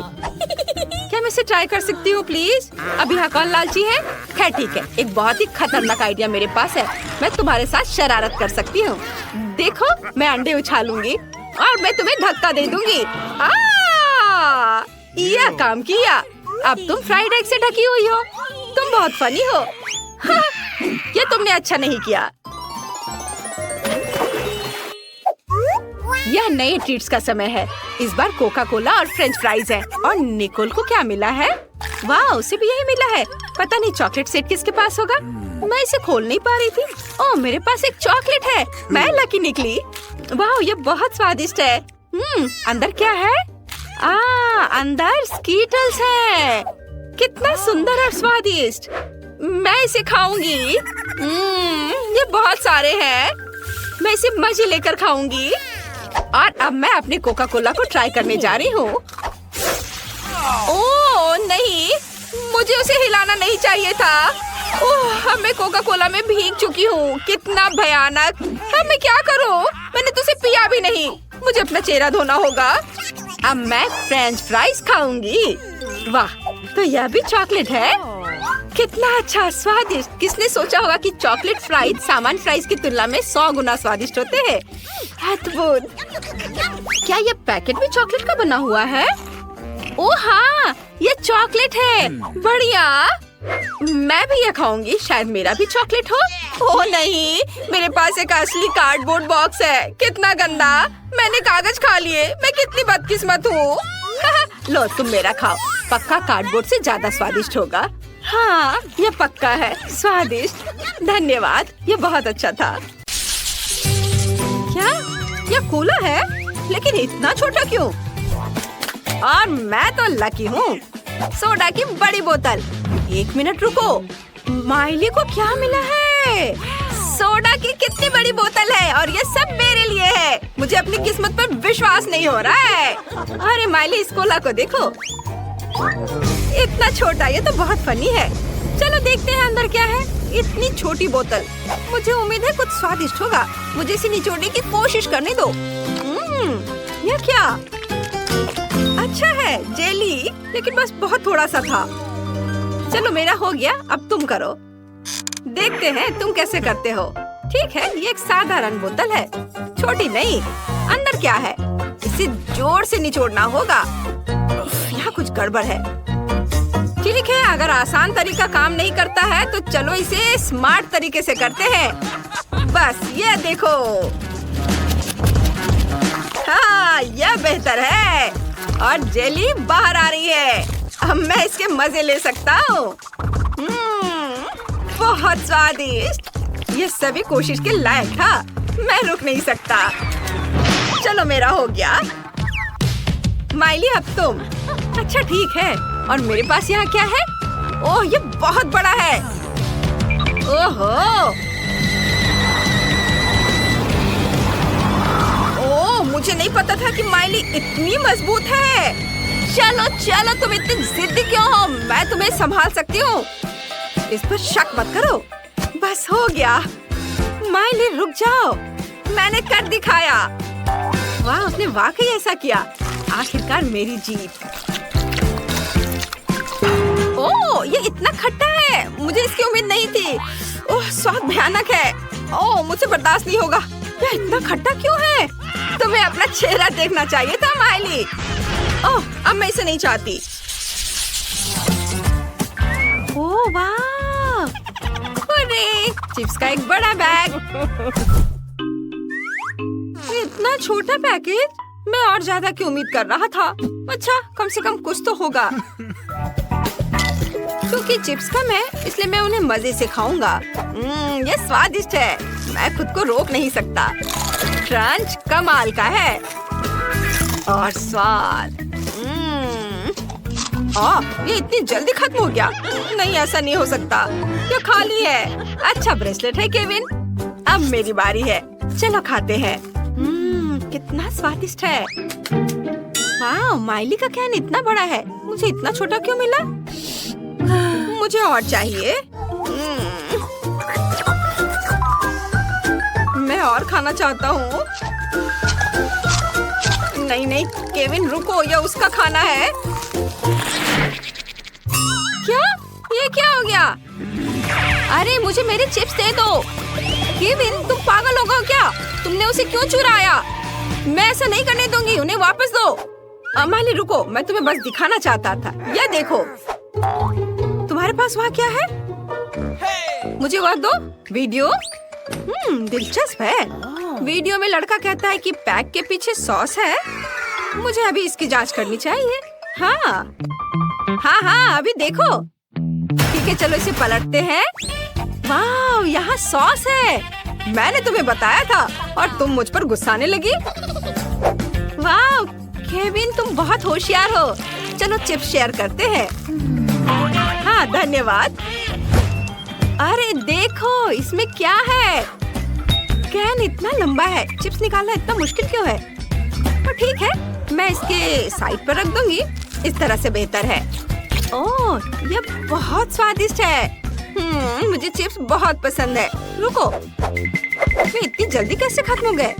Speaker 1: क्या मैं इसे ट्राई कर सकती हूँ प्लीज? अभी यहाँ कौन लालची है? खैर ठीक है, एक बहुत ही खतरनाक आइडिया मेरे पास है। मैं तुम्हारे साथ शरारत कर सकती हूँ। देखो, मैं अंडे उछालूंगी और मैं तुम्हें धक्का दे दूंगी। यह काम किया। अब तुम फ्राइड एग से ढकी हुई हो। तुम बहुत फनी हो। ये तुमने अच्छा नहीं किया। यह नए ट्रीट्स का समय है। इस बार कोका कोला और फ्रेंच फ्राइज है। और निकोल को क्या मिला है? वाह, उसे भी यही मिला है। पता नहीं चॉकलेट सेट किसके पास होगा। मैं इसे खोल नहीं पा रही थी। ओह, मेरे पास एक चॉकलेट है। मैं लकी निकली। वाह, ये बहुत स्वादिष्ट है। अंदर क्या है? अंदर स्कीटल्स है। कितना सुंदर और स्वादिष्ट। मैं इसे खाऊंगी। ये बहुत सारे हैं। मैं इसे मजे लेकर खाऊंगी। और अब मैं अपने कोका कोला को ट्राई करने जा रही हूँ। ओह नहीं, मुझे उसे हिलाना नहीं चाहिए था। ओह, अब मैं कोका कोला में भीग चुकी हूँ। कितना भयानक। अब मैं क्या करूँ? मैंने तो उसे पिया भी नहीं। मुझे अपना चेहरा धोना होगा। अब मैं फ्रेंच फ्राइज खाऊंगी। वाह, तो यह भी चॉकलेट है। कितना अच्छा, स्वादिष्ट। किसने सोचा होगा कि चॉकलेट फ्राइज सामान्य फ्राइज की तुलना में 100 गुना स्वादिष्ट होते हैं। अद्भुत। क्या ये पैकेट भी चॉकलेट का बना हुआ है? ओह हाँ, ये चॉकलेट है। बढ़िया, मैं भी ये खाऊंगी। शायद मेरा भी चॉकलेट हो। ओह नहीं, मेरे पास एक असली कार्डबोर्ड बॉक्स है। कितना गंदा, मैंने कागज खा लिए। मैं कितनी बदकिस्मत हूँ। लो तुम मेरा खाओ, पक्का कार्डबोर्ड से ज्यादा स्वादिष्ट होगा। हाँ, ये पक्का है स्वादिष्ट। धन्यवाद, ये बहुत अच्छा था। क्या ये कोला है? लेकिन इतना छोटा क्यों? और मैं तो लकी हूँ। सोडा की बड़ी बोतल। 1 मिनट रुको, माइली को क्या मिला है? सोडा की कितनी बड़ी बोतल है और ये सब मेरे लिए है। मुझे अपनी किस्मत पर विश्वास नहीं हो रहा है। अरे माइली, इस कोला को देखो, इतना छोटा। ये तो बहुत फनी है। चलो देखते हैं अंदर क्या है। इतनी छोटी बोतल, मुझे उम्मीद है कुछ स्वादिष्ट होगा। मुझे इसे निचोड़ने की कोशिश करने दो। ये क्या? अच्छा है, जेली, लेकिन बस बहुत थोड़ा सा था। चलो मेरा हो गया, अब तुम करो। देखते हैं तुम कैसे करते हो। ठीक है, ये एक साधारण बोतल है, छोटी नहीं। अंदर क्या है? इसे जोर से निचोड़ना होगा। यहाँ कुछ गड़बड़ है। ठीक है, अगर आसान तरीका काम नहीं करता है तो चलो इसे स्मार्ट तरीके से करते हैं। बस ये देखो। हाँ, यह बेहतर है और जेली बाहर आ रही है। अब मैं इसके मजे ले सकता हूँ। बहुत स्वादिष्ट। ये सभी कोशिश के लायक था। मैं रुक नहीं सकता। चलो मेरा हो गया। माइली, अब तुम। अच्छा ठीक है, और मेरे पास यहाँ क्या है? ओह, ये बहुत बड़ा है। ओहो, ओह, मुझे नहीं पता था कि माइली इतनी मजबूत है। चलो चलो, तुम इतनी जिद्दी क्यों हो? मैं तुम्हें संभाल सकती हूँ। इस पर शक मत करो। बस हो गया। माइली रुक जाओ, मैंने कर दिखाया। वाह, उसने वाकई ऐसा किया। आखिरकार मेरी जीत। ओह, ये इतना खट्टा है। मुझे इसकी उम्मीद नहीं थी। ओह, स्वाद भयानक है। ओह, मुझसे बर्दाश्त नहीं होगा। ये इतना खट्टा क्यों है? तुम्हें अपना चेहरा देखना चाहिए था माइली। ओह, अब मैं इसे नहीं चाहती। ओह वाह, अरे चिप्स का एक बड़ा बैग। इतना छोटा पैकेज, मैं और ज्यादा की उम्मीद कर रहा था। अच्छा, कम से कम कुछ तो होगा। क्योंकि चिप्स कम है, इसलिए मैं उन्हें मजे से खाऊंगा। ये स्वादिष्ट है, मैं खुद को रोक नहीं सकता। क्रंच कमाल का है और स्वाद। ये इतनी जल्दी खत्म हो गया। नहीं, ऐसा नहीं हो सकता। ये खाली है। अच्छा ब्रेसलेट है केविन। अब मेरी बारी है। चलो खाते हैं। कितना स्वादिष्ट है। वाह, माइली का कैन इतना बड़ा है। मुझे इतना छोटा क्यों मिला? मुझे और चाहिए। मैं और खाना चाहता हूँ। नहीं नहीं केविन, रुको, ये उसका खाना है। क्या? ये क्या हो गया? अरे मुझे मेरे चिप्स दे दो। केविन, तुम पागल हो गए क्या? तुमने उसे क्यों चुराया? मैं ऐसा नहीं करने दूंगी। उन्हें वापस दो। माली रुको, मैं तुम्हें बस दिखाना चाहता था। ये देखो। तुम्हारे पास वहाँ क्या है? मुझे वह दो। वीडियो? दिलचस्प है। वीडियो में लड़का कहता है कि पैक के पीछे सॉस है। मुझे अभी इसकी जांच करनी चाहिए। हाँ हाँ, अभी देखो। ठीक है, चलो इसे पलटते हैं। वाह, यहाँ सॉस है। मैंने तुम्हें बताया था और तुम मुझ पर गुस्साने लगी। वाह केविन, तुम बहुत होशियार हो। चलो चिप्स शेयर करते हैं। हाँ धन्यवाद। अरे देखो, इसमें क्या है? कैन इतना लंबा है, चिप्स निकालना इतना मुश्किल क्यों है? तो ठीक है, मैं इसके साइड पर रख दूंगी। इस तरह से बेहतर है। ओह, ये बहुत स्वादिष्ट है। मुझे चिप्स बहुत पसंद है। रुको, ये इतनी जल्दी कैसे खत्म हो गए?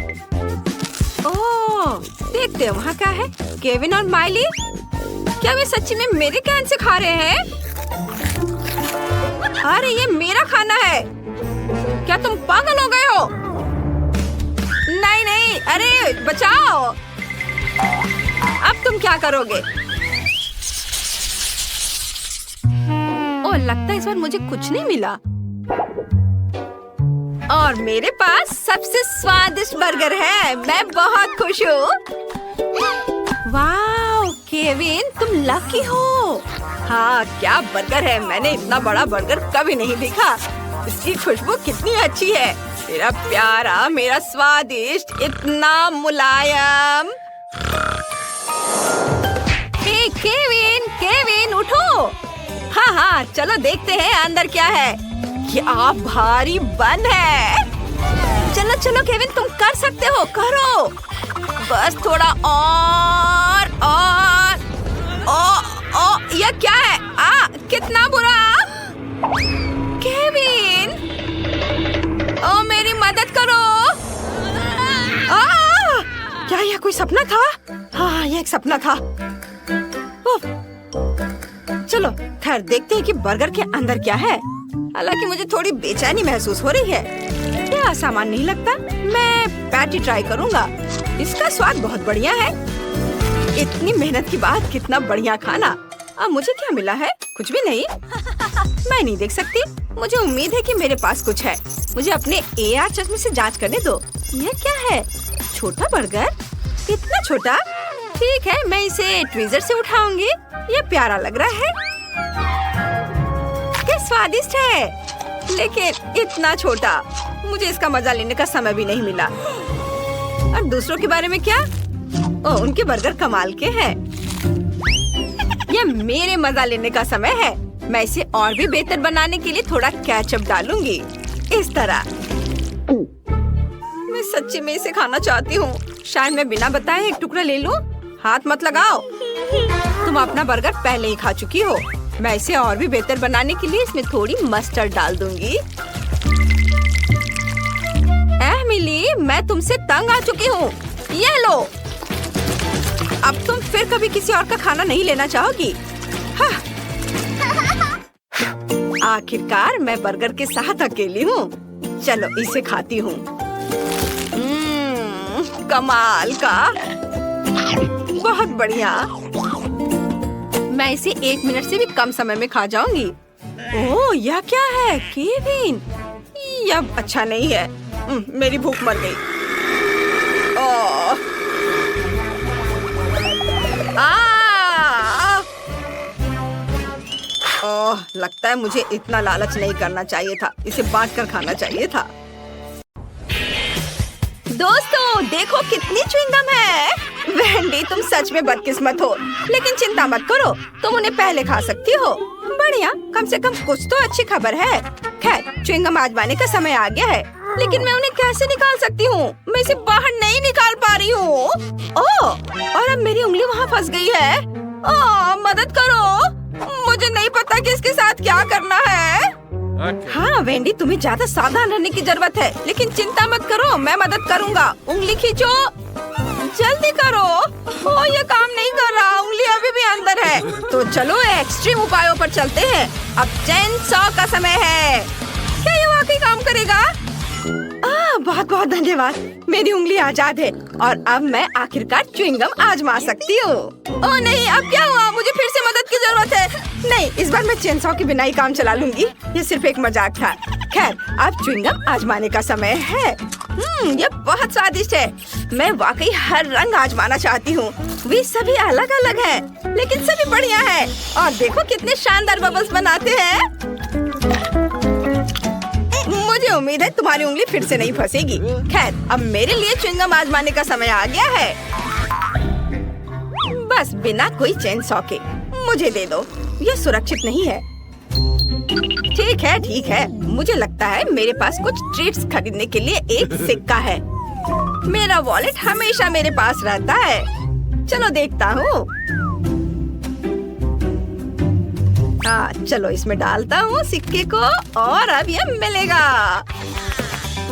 Speaker 1: ओह, देखते हैं वहाँ क्या है। केविन और माइली, क्या वे सच्ची में मेरे कैन से खा रहे हैं? अरे ये मेरा खाना है। क्या तुम पागल हो गए हो? नहीं नहीं, अरे बचाओ। अब तुम क्या करोगे? ओह, लगता है इस बार मुझे कुछ नहीं मिला। और मेरे पास सबसे स्वादिष्ट बर्गर है। मैं बहुत खुश हूँ। वाह केविन, तुम लकी हो। हाँ, क्या बर्गर है। मैंने इतना बड़ा बर्गर कभी नहीं देखा। इसकी खुशबू कितनी अच्छी है। मेरा प्यारा, मेरा स्वादिष्ट, इतना मुलायम। हे केविन, केविन उठो। हाँ हाँ, चलो देखते हैं अंदर क्या है। क्या भारी बन है। चलो चलो केविन, तुम कर सकते हो, करो। बस थोड़ा और। यह क्या है? कितना बुरा। केविन, मेरी मदद करो। क्या यह कोई सपना था? हाँ, यह एक सपना था। चलो खैर देखते हैं कि बर्गर के अंदर क्या है। हालांकि मुझे थोड़ी बेचैनी महसूस हो रही है। क्या सामान नहीं लगता। मैं पैटी ट्राई करूंगा। इसका स्वाद बहुत बढ़िया है। इतनी मेहनत के बाद कितना बढ़िया खाना। अब मुझे क्या मिला है? कुछ भी नहीं। मैं नहीं देख सकती। मुझे उम्मीद है कि मेरे पास कुछ है। मुझे अपने AR चश्मे से जांच करने दो। यह क्या है? छोटा बर्गर? इतना छोटा? ठीक है, मैं इसे ट्विज़र से उठाऊंगी। ये प्यारा लग रहा है। क्या स्वादिष्ट है, लेकिन इतना छोटा। मुझे इसका मजा लेने का समय भी नहीं मिला। और दूसरों के बारे में क्या? उनके बर्गर कमाल के हैं। यह मेरे मजा लेने का समय है। मैं इसे और भी बेहतर बनाने के लिए थोड़ा केचप डालूंगी, इस तरह। मैं सच्ची में इसे खाना चाहती हूँ। शायद मैं बिना बताए एक टुकड़ा ले लूं। हाथ मत लगाओ। तुम अपना बर्गर पहले ही खा चुकी हो। मैं इसे और भी बेहतर बनाने के लिए इसमें थोड़ी मस्टर्ड डाल दूंगी। मिली, मैं तुमसे तंग आ चुकी हूँ। ये लो। अब तुम फिर कभी किसी और का खाना नहीं लेना चाहोगी। हाँ। आखिरकार मैं बर्गर के साथ अकेली हूँ। चलो इसे खाती हूँ। कमाल का, बहुत बढ़िया। मैं इसे 1 मिनट से भी कम समय में खा जाऊंगी। ओह, यह क्या है केविन? यह अच्छा नहीं है। मेरी भूख मर गई। लगता है मुझे इतना लालच नहीं करना चाहिए था। इसे बांटकर खाना चाहिए था। दोस्तों देखो कितनी च्युइंगम है। वेंडी, तुम सच में बदकिस्मत हो। लेकिन चिंता मत करो, तुम उन्हें पहले खा सकती हो। बढ़िया, कम से कम कुछ तो अच्छी खबर है। खैर, च्युइंगम आजमाने का समय आ गया है। लेकिन मैं उन्हें कैसे निकाल सकती हूँ? मैं इसे बाहर नहीं निकाल पा रही हूँ। और अब मेरी उंगली वहाँ फंस गई है। मदद करो। मुझे नहीं पता कि इसके साथ क्या करना है। हाँ वेंडी, तुम्हें ज्यादा सावधान रहने की जरूरत है। लेकिन चिंता मत करो, मैं मदद करूँगा। उंगली खींचो, जल्दी करो। ये काम नहीं कर रहा। उंगली अभी भी अंदर है। तो चलो एक्सट्रीम उपायों पर चलते हैं। अब चेन सॉ का समय है। क्या ये वाकई काम करेगा? बहुत बहुत धन्यवाद। मेरी उंगली आजाद है और अब मैं आखिरकार च्युइंगम आजमा सकती हूँ। ओह नहीं, अब क्या हुआ? मुझे फिर से मदद की जरूरत है। नहीं, इस बार मैं चेन सॉ के बिना ही काम चला लूंगी। ये सिर्फ एक मजाक था। खैर, अब च्युइंगम आजमाने का समय है। ये बहुत स्वादिष्ट है। मैं वाकई हर रंग आजमाना चाहती हूँ। वे सभी अलग अलग हैं, लेकिन सभी बढ़िया है। और देखो कितने शानदार बबल्स बनाते हैं। मुझे उम्मीद है तुम्हारी उंगली फिर से नहीं फंसेगी। खैर, अब मेरे लिए च्युइंगम आजमाने का समय आ गया है। बस बिना कोई चेन सॉ के मुझे दे दो। यह सुरक्षित नहीं है। ठीक है। मुझे लगता है मेरे पास कुछ ट्रीट्स खरीदने के लिए एक सिक्का है। मेरा वॉलेट हमेशा मेरे पास रहता है। चलो देखता हूँ। चलो इसमें डालता हूँ सिक्के को और अब यह मिलेगा।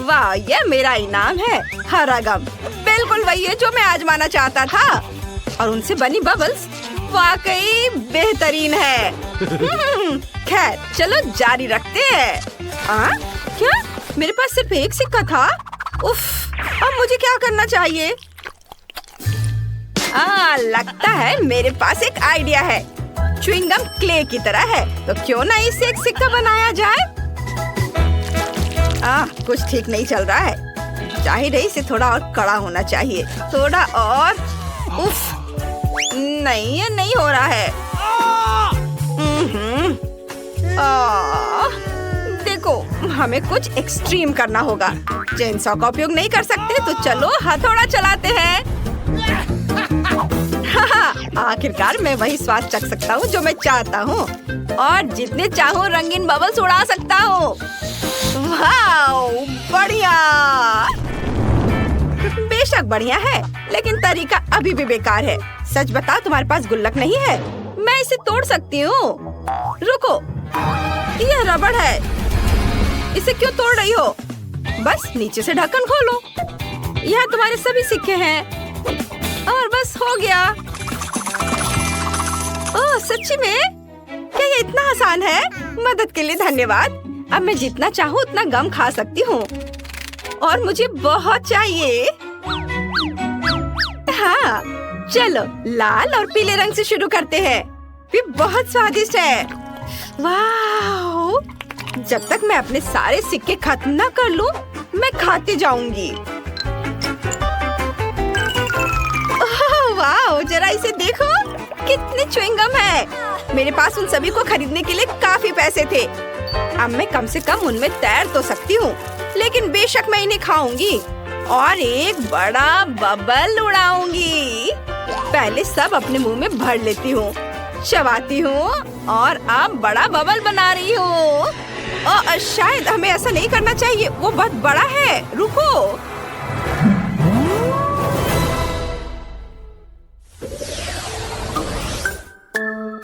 Speaker 1: वाह, यह मेरा इनाम है। हरा गम बिल्कुल वही है जो मैं आजमाना चाहता था। और उनसे बनी बबल्स वाकई बेहतरीन है। खैर चलो जारी रखते हैं। क्या मेरे पास सिर्फ एक सिक्का था? उफ, अब मुझे क्या करना चाहिए? लगता है मेरे पास एक आइडिया है। च्युइंगम क्ले की तरह है, तो क्यों ना इससे एक सिक्का बनाया जाए? कुछ ठीक नहीं चल रहा है। जाहिर है इसे थोड़ा और कड़ा होना चाहिए। थोड़ा और। उफ, नहीं ये नहीं हो रहा है। देखो हमें कुछ एक्सट्रीम करना होगा। चेनसॉ का उपयोग नहीं कर सकते तो चलो हथौड़ा चलाते हैं। आखिरकार मैं वही स्वाद चख सकता हूँ जो मैं चाहता हूँ और जितने चाहूँ रंगीन बबल्स उड़ा सकता हूँ। वाओ, बढ़िया। बेशक बढ़िया है, लेकिन तरीका अभी भी बेकार है। सच बता, तुम्हारे पास गुल्लक नहीं है? मैं इसे तोड़ सकती हूँ। रुको, यह रबड़ है। इसे क्यों तोड़ रही हो? बस नीचे से ढक्कन खोलो। यहाँ तुम्हारे सभी सिक्के हैं और बस हो गया। ओह सच्ची में? क्या ये इतना आसान है? मदद के लिए धन्यवाद। अब मैं जितना चाहूँ उतना गम खा सकती हूँ और मुझे बहुत चाहिए। हाँ चलो लाल और पीले रंग से शुरू करते हैं। ये बहुत स्वादिष्ट है। वाह! जब तक मैं अपने सारे सिक्के खत्म ना कर लूं, मैं खाती जाऊंगी। वाह! जरा इसे देखो, कितने च्युइंगम है। मेरे पास उन सभी को खरीदने के लिए काफी पैसे थे। अब मैं कम से कम उनमें तैर तो सकती हूँ, लेकिन बेशक मैं इन्हें खाऊंगी और एक बड़ा बबल उड़ाऊंगी। पहले सब अपने मुंह में भर लेती हूँ, चबाती हूँ और अब बड़ा बबल बना रही हूँ। शायद हमें ऐसा नहीं करना चाहिए, वो बहुत बड़ा है। रुको।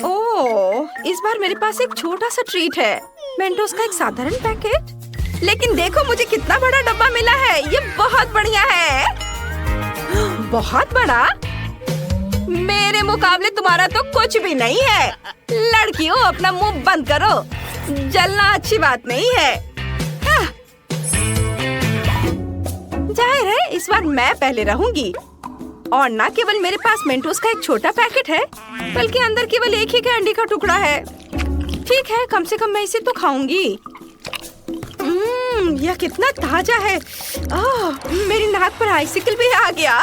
Speaker 1: ओह, इस बार मेरे पास एक छोटा सा ट्रीट है। मेंटोस का एक साधारण पैकेट। लेकिन देखो मुझे कितना बड़ा डब्बा मिला है। ये बहुत बढ़िया है। बहुत बड़ा? मेरे मुकाबले तुम्हारा तो कुछ भी नहीं है। लड़कियों अपना मुंह बंद करो, जलना अच्छी बात नहीं है। जाहिर है इस बार मैं पहले रहूंगी। और न केवल मेरे पास मेंटोस का एक छोटा पैकेट है, बल्कि अंदर केवल एक ही कैंडी का टुकड़ा है। ठीक है, कम से कम मैं इसे तो खाऊंगी। यह कितना ताजा है। मेरी नाक पर आइसिकल भी आ गया।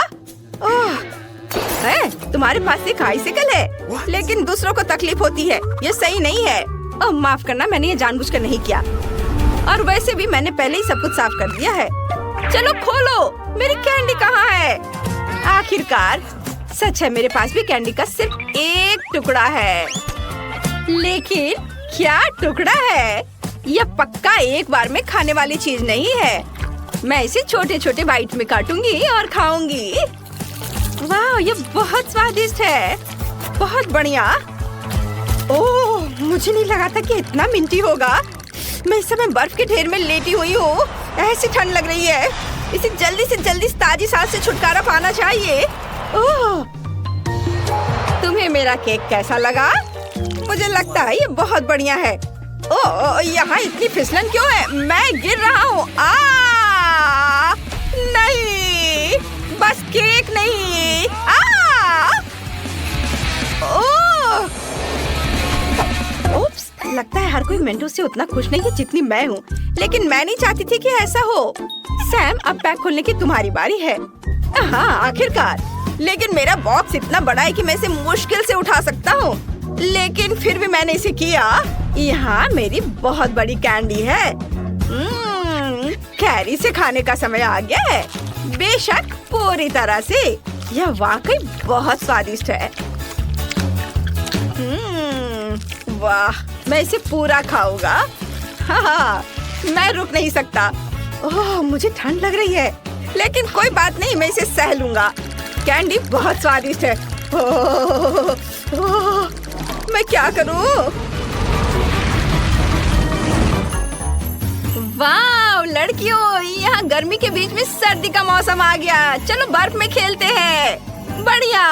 Speaker 1: तुम्हारे पास एक आइसिकल है, लेकिन दूसरों को तकलीफ होती है। ये सही नहीं है। माफ करना, मैंने ये जानबूझकर नहीं किया। और वैसे भी मैंने पहले ही सब कुछ साफ कर दिया है। चलो खोलो, मेरी कैंडी कहाँ है? आखिरकार सच है, मेरे पास भी कैंडी का सिर्फ एक टुकड़ा है। लेकिन क्या टुकड़ा है? यह पक्का एक बार में खाने वाली चीज नहीं है। मैं इसे छोटे छोटे बाइट में काटूंगी और खाऊंगी। वाह, ये बहुत स्वादिष्ट है। बहुत बढ़िया। ओह, मुझे नहीं लगा था कि इतना मिंटी होगा। मैं इस समय बर्फ के ढेर में लेटी हुई हूँ। ऐसी ठंड लग रही है। इसे जल्दी से जल्दी ताजी सांस से छुटकारा पाना चाहिए। ओह, तुम्हें मेरा केक कैसा लगा? मुझे लगता है ये बहुत बढ़िया है। ओह, यहाँ इतनी फिसलन क्यों है? मैं गिर रहा हूँ। नहीं, बस केक नहीं। ओप्स, लगता है हर कोई मेंटोस से उतना खुश नहीं है जितनी मैं हूँ। लेकिन मैं नहीं चाहती थी कि ऐसा हो। सैम, अब पैक खोलने की तुम्हारी बारी है। हाँ, आखिरकार। लेकिन मेरा बॉक्स इतना बड़ा है कि मैं इसे मुश्किल से उठा सकता हूँ। लेकिन फिर भी मैंने इसे किया। यहाँ मेरी बहुत बड़ी कैंडी है। कैरी से खाने का समय आ गया है। बेशक, पूरी तरह से। यह वाकई बहुत स्वादिष्ट है। वाह, मैं इसे पूरा खाऊंगा। हाँ, मैं रुक नहीं सकता। ओह, मुझे ठंड लग रही है, लेकिन कोई बात नहीं, मैं इसे सह लूंगा। कैंडी बहुत स्वादिष्ट है। मैं क्या करूं? वाह लड़कियों, यहाँ गर्मी के बीच में सर्दी का मौसम आ गया। चलो बर्फ में खेलते हैं। बढ़िया,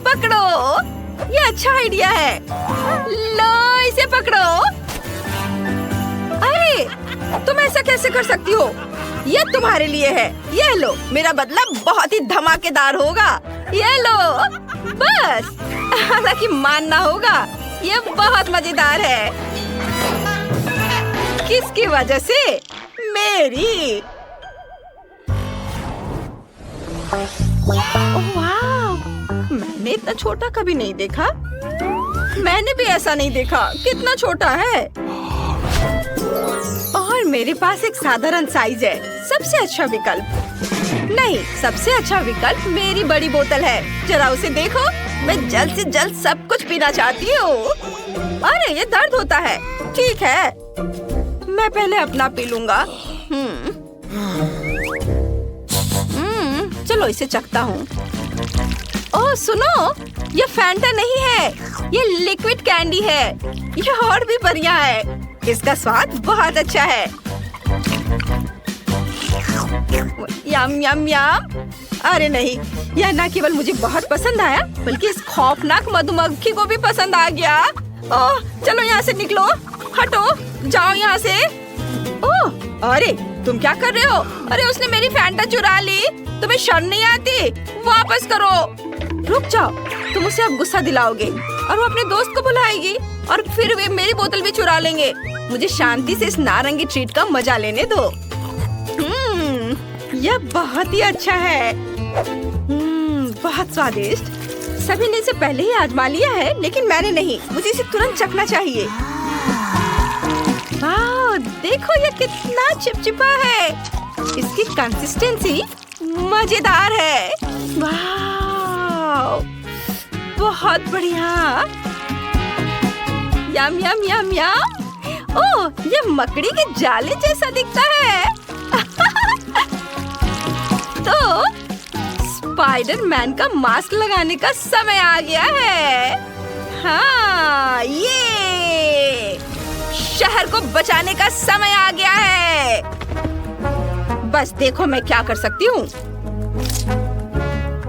Speaker 1: पकड़ो। ये अच्छा आइडिया है। लो इसे पकड़ो। अरे तुम ऐसा कैसे कर सकती हो? ये तुम्हारे लिए है। ये लो, मेरा बदला बहुत ही धमाकेदार होगा। ये लो बस। हालांकि मानना होगा ये बहुत मजेदार है। किसकी वजह से? मेरी। ओह वाह, मैंने इतना छोटा कभी नहीं देखा। मैंने भी ऐसा नहीं देखा। कितना छोटा है। और मेरे पास एक साधारण साइज है। सबसे अच्छा विकल्प नहीं, सबसे अच्छा विकल्प मेरी बड़ी बोतल है। जरा उसे देखो। मैं जल्द से जल्द सब कुछ पीना चाहती हूँ। अरे ये दर्द होता है। ठीक है, मैं पहले अपना पी लूंगा। चलो इसे चखता हूँ। ओह सुनो, ये फैंटा नहीं है, ये लिक्विड कैंडी है। ये और भी बढ़िया है। इसका स्वाद बहुत अच्छा है। यम यम यम। अरे नहीं, यह न केवल मुझे बहुत पसंद आया बल्कि इस खौफनाक मधुमक्खी को भी पसंद आ गया। ओह चलो यहाँ से निकलो। हटो, जाओ यहाँ से। ओह अरे तुम क्या कर रहे हो? अरे उसने मेरी फैंटा चुरा ली। तुम्हें शर्म नहीं आती? वापस करो। रुक जाओ, तुम उसे अब गुस्सा दिलाओगे और वो अपने दोस्त को बुलाएगी और फिर वे मेरी बोतल भी चुरा लेंगे। मुझे शांति से इस नारंगी ट्रीट का मजा लेने दो। यह बहुत ही अच्छा है। बहुत स्वादिष्ट। सभी ने इसे पहले ही आजमा लिया है लेकिन मैंने नहीं। मुझे इसे तुरंत चखना चाहिए। वाह, देखो ये कितना चिपचिपा है। इसकी कंसिस्टेंसी मजेदार है। वाह, बहुत बढ़िया। यम यम यम यम। ओह, ये मकड़ी के जाले जैसा दिखता है। तो स्पाइडरमैन का मास्क लगाने का समय आ गया है। हाँ, ये शहर को बचाने का समय आ गया है। बस देखो मैं क्या कर सकती हूँ।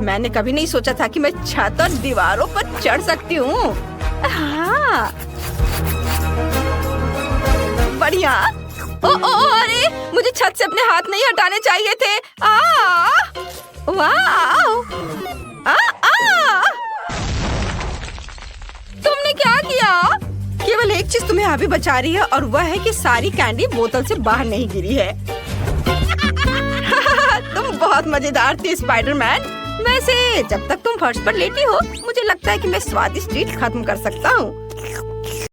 Speaker 1: मैंने कभी नहीं सोचा था कि मैं छत और दीवारों पर चढ़ सकती हूँ। हाँ, बढ़िया। अरे मुझे छत से अपने हाथ नहीं हटाने चाहिए थे। वाह, तुमने क्या किया? केवल एक चीज तुम्हें अभी बचा रही है और वह है कि सारी कैंडी बोतल से बाहर नहीं गिरी है। तुम बहुत मजेदार थी स्पाइडरमैन। वैसे जब तक तुम फर्श पर लेटी हो मुझे लगता है कि मैं स्वादिष्ट ट्रीट खत्म कर सकता हूँ।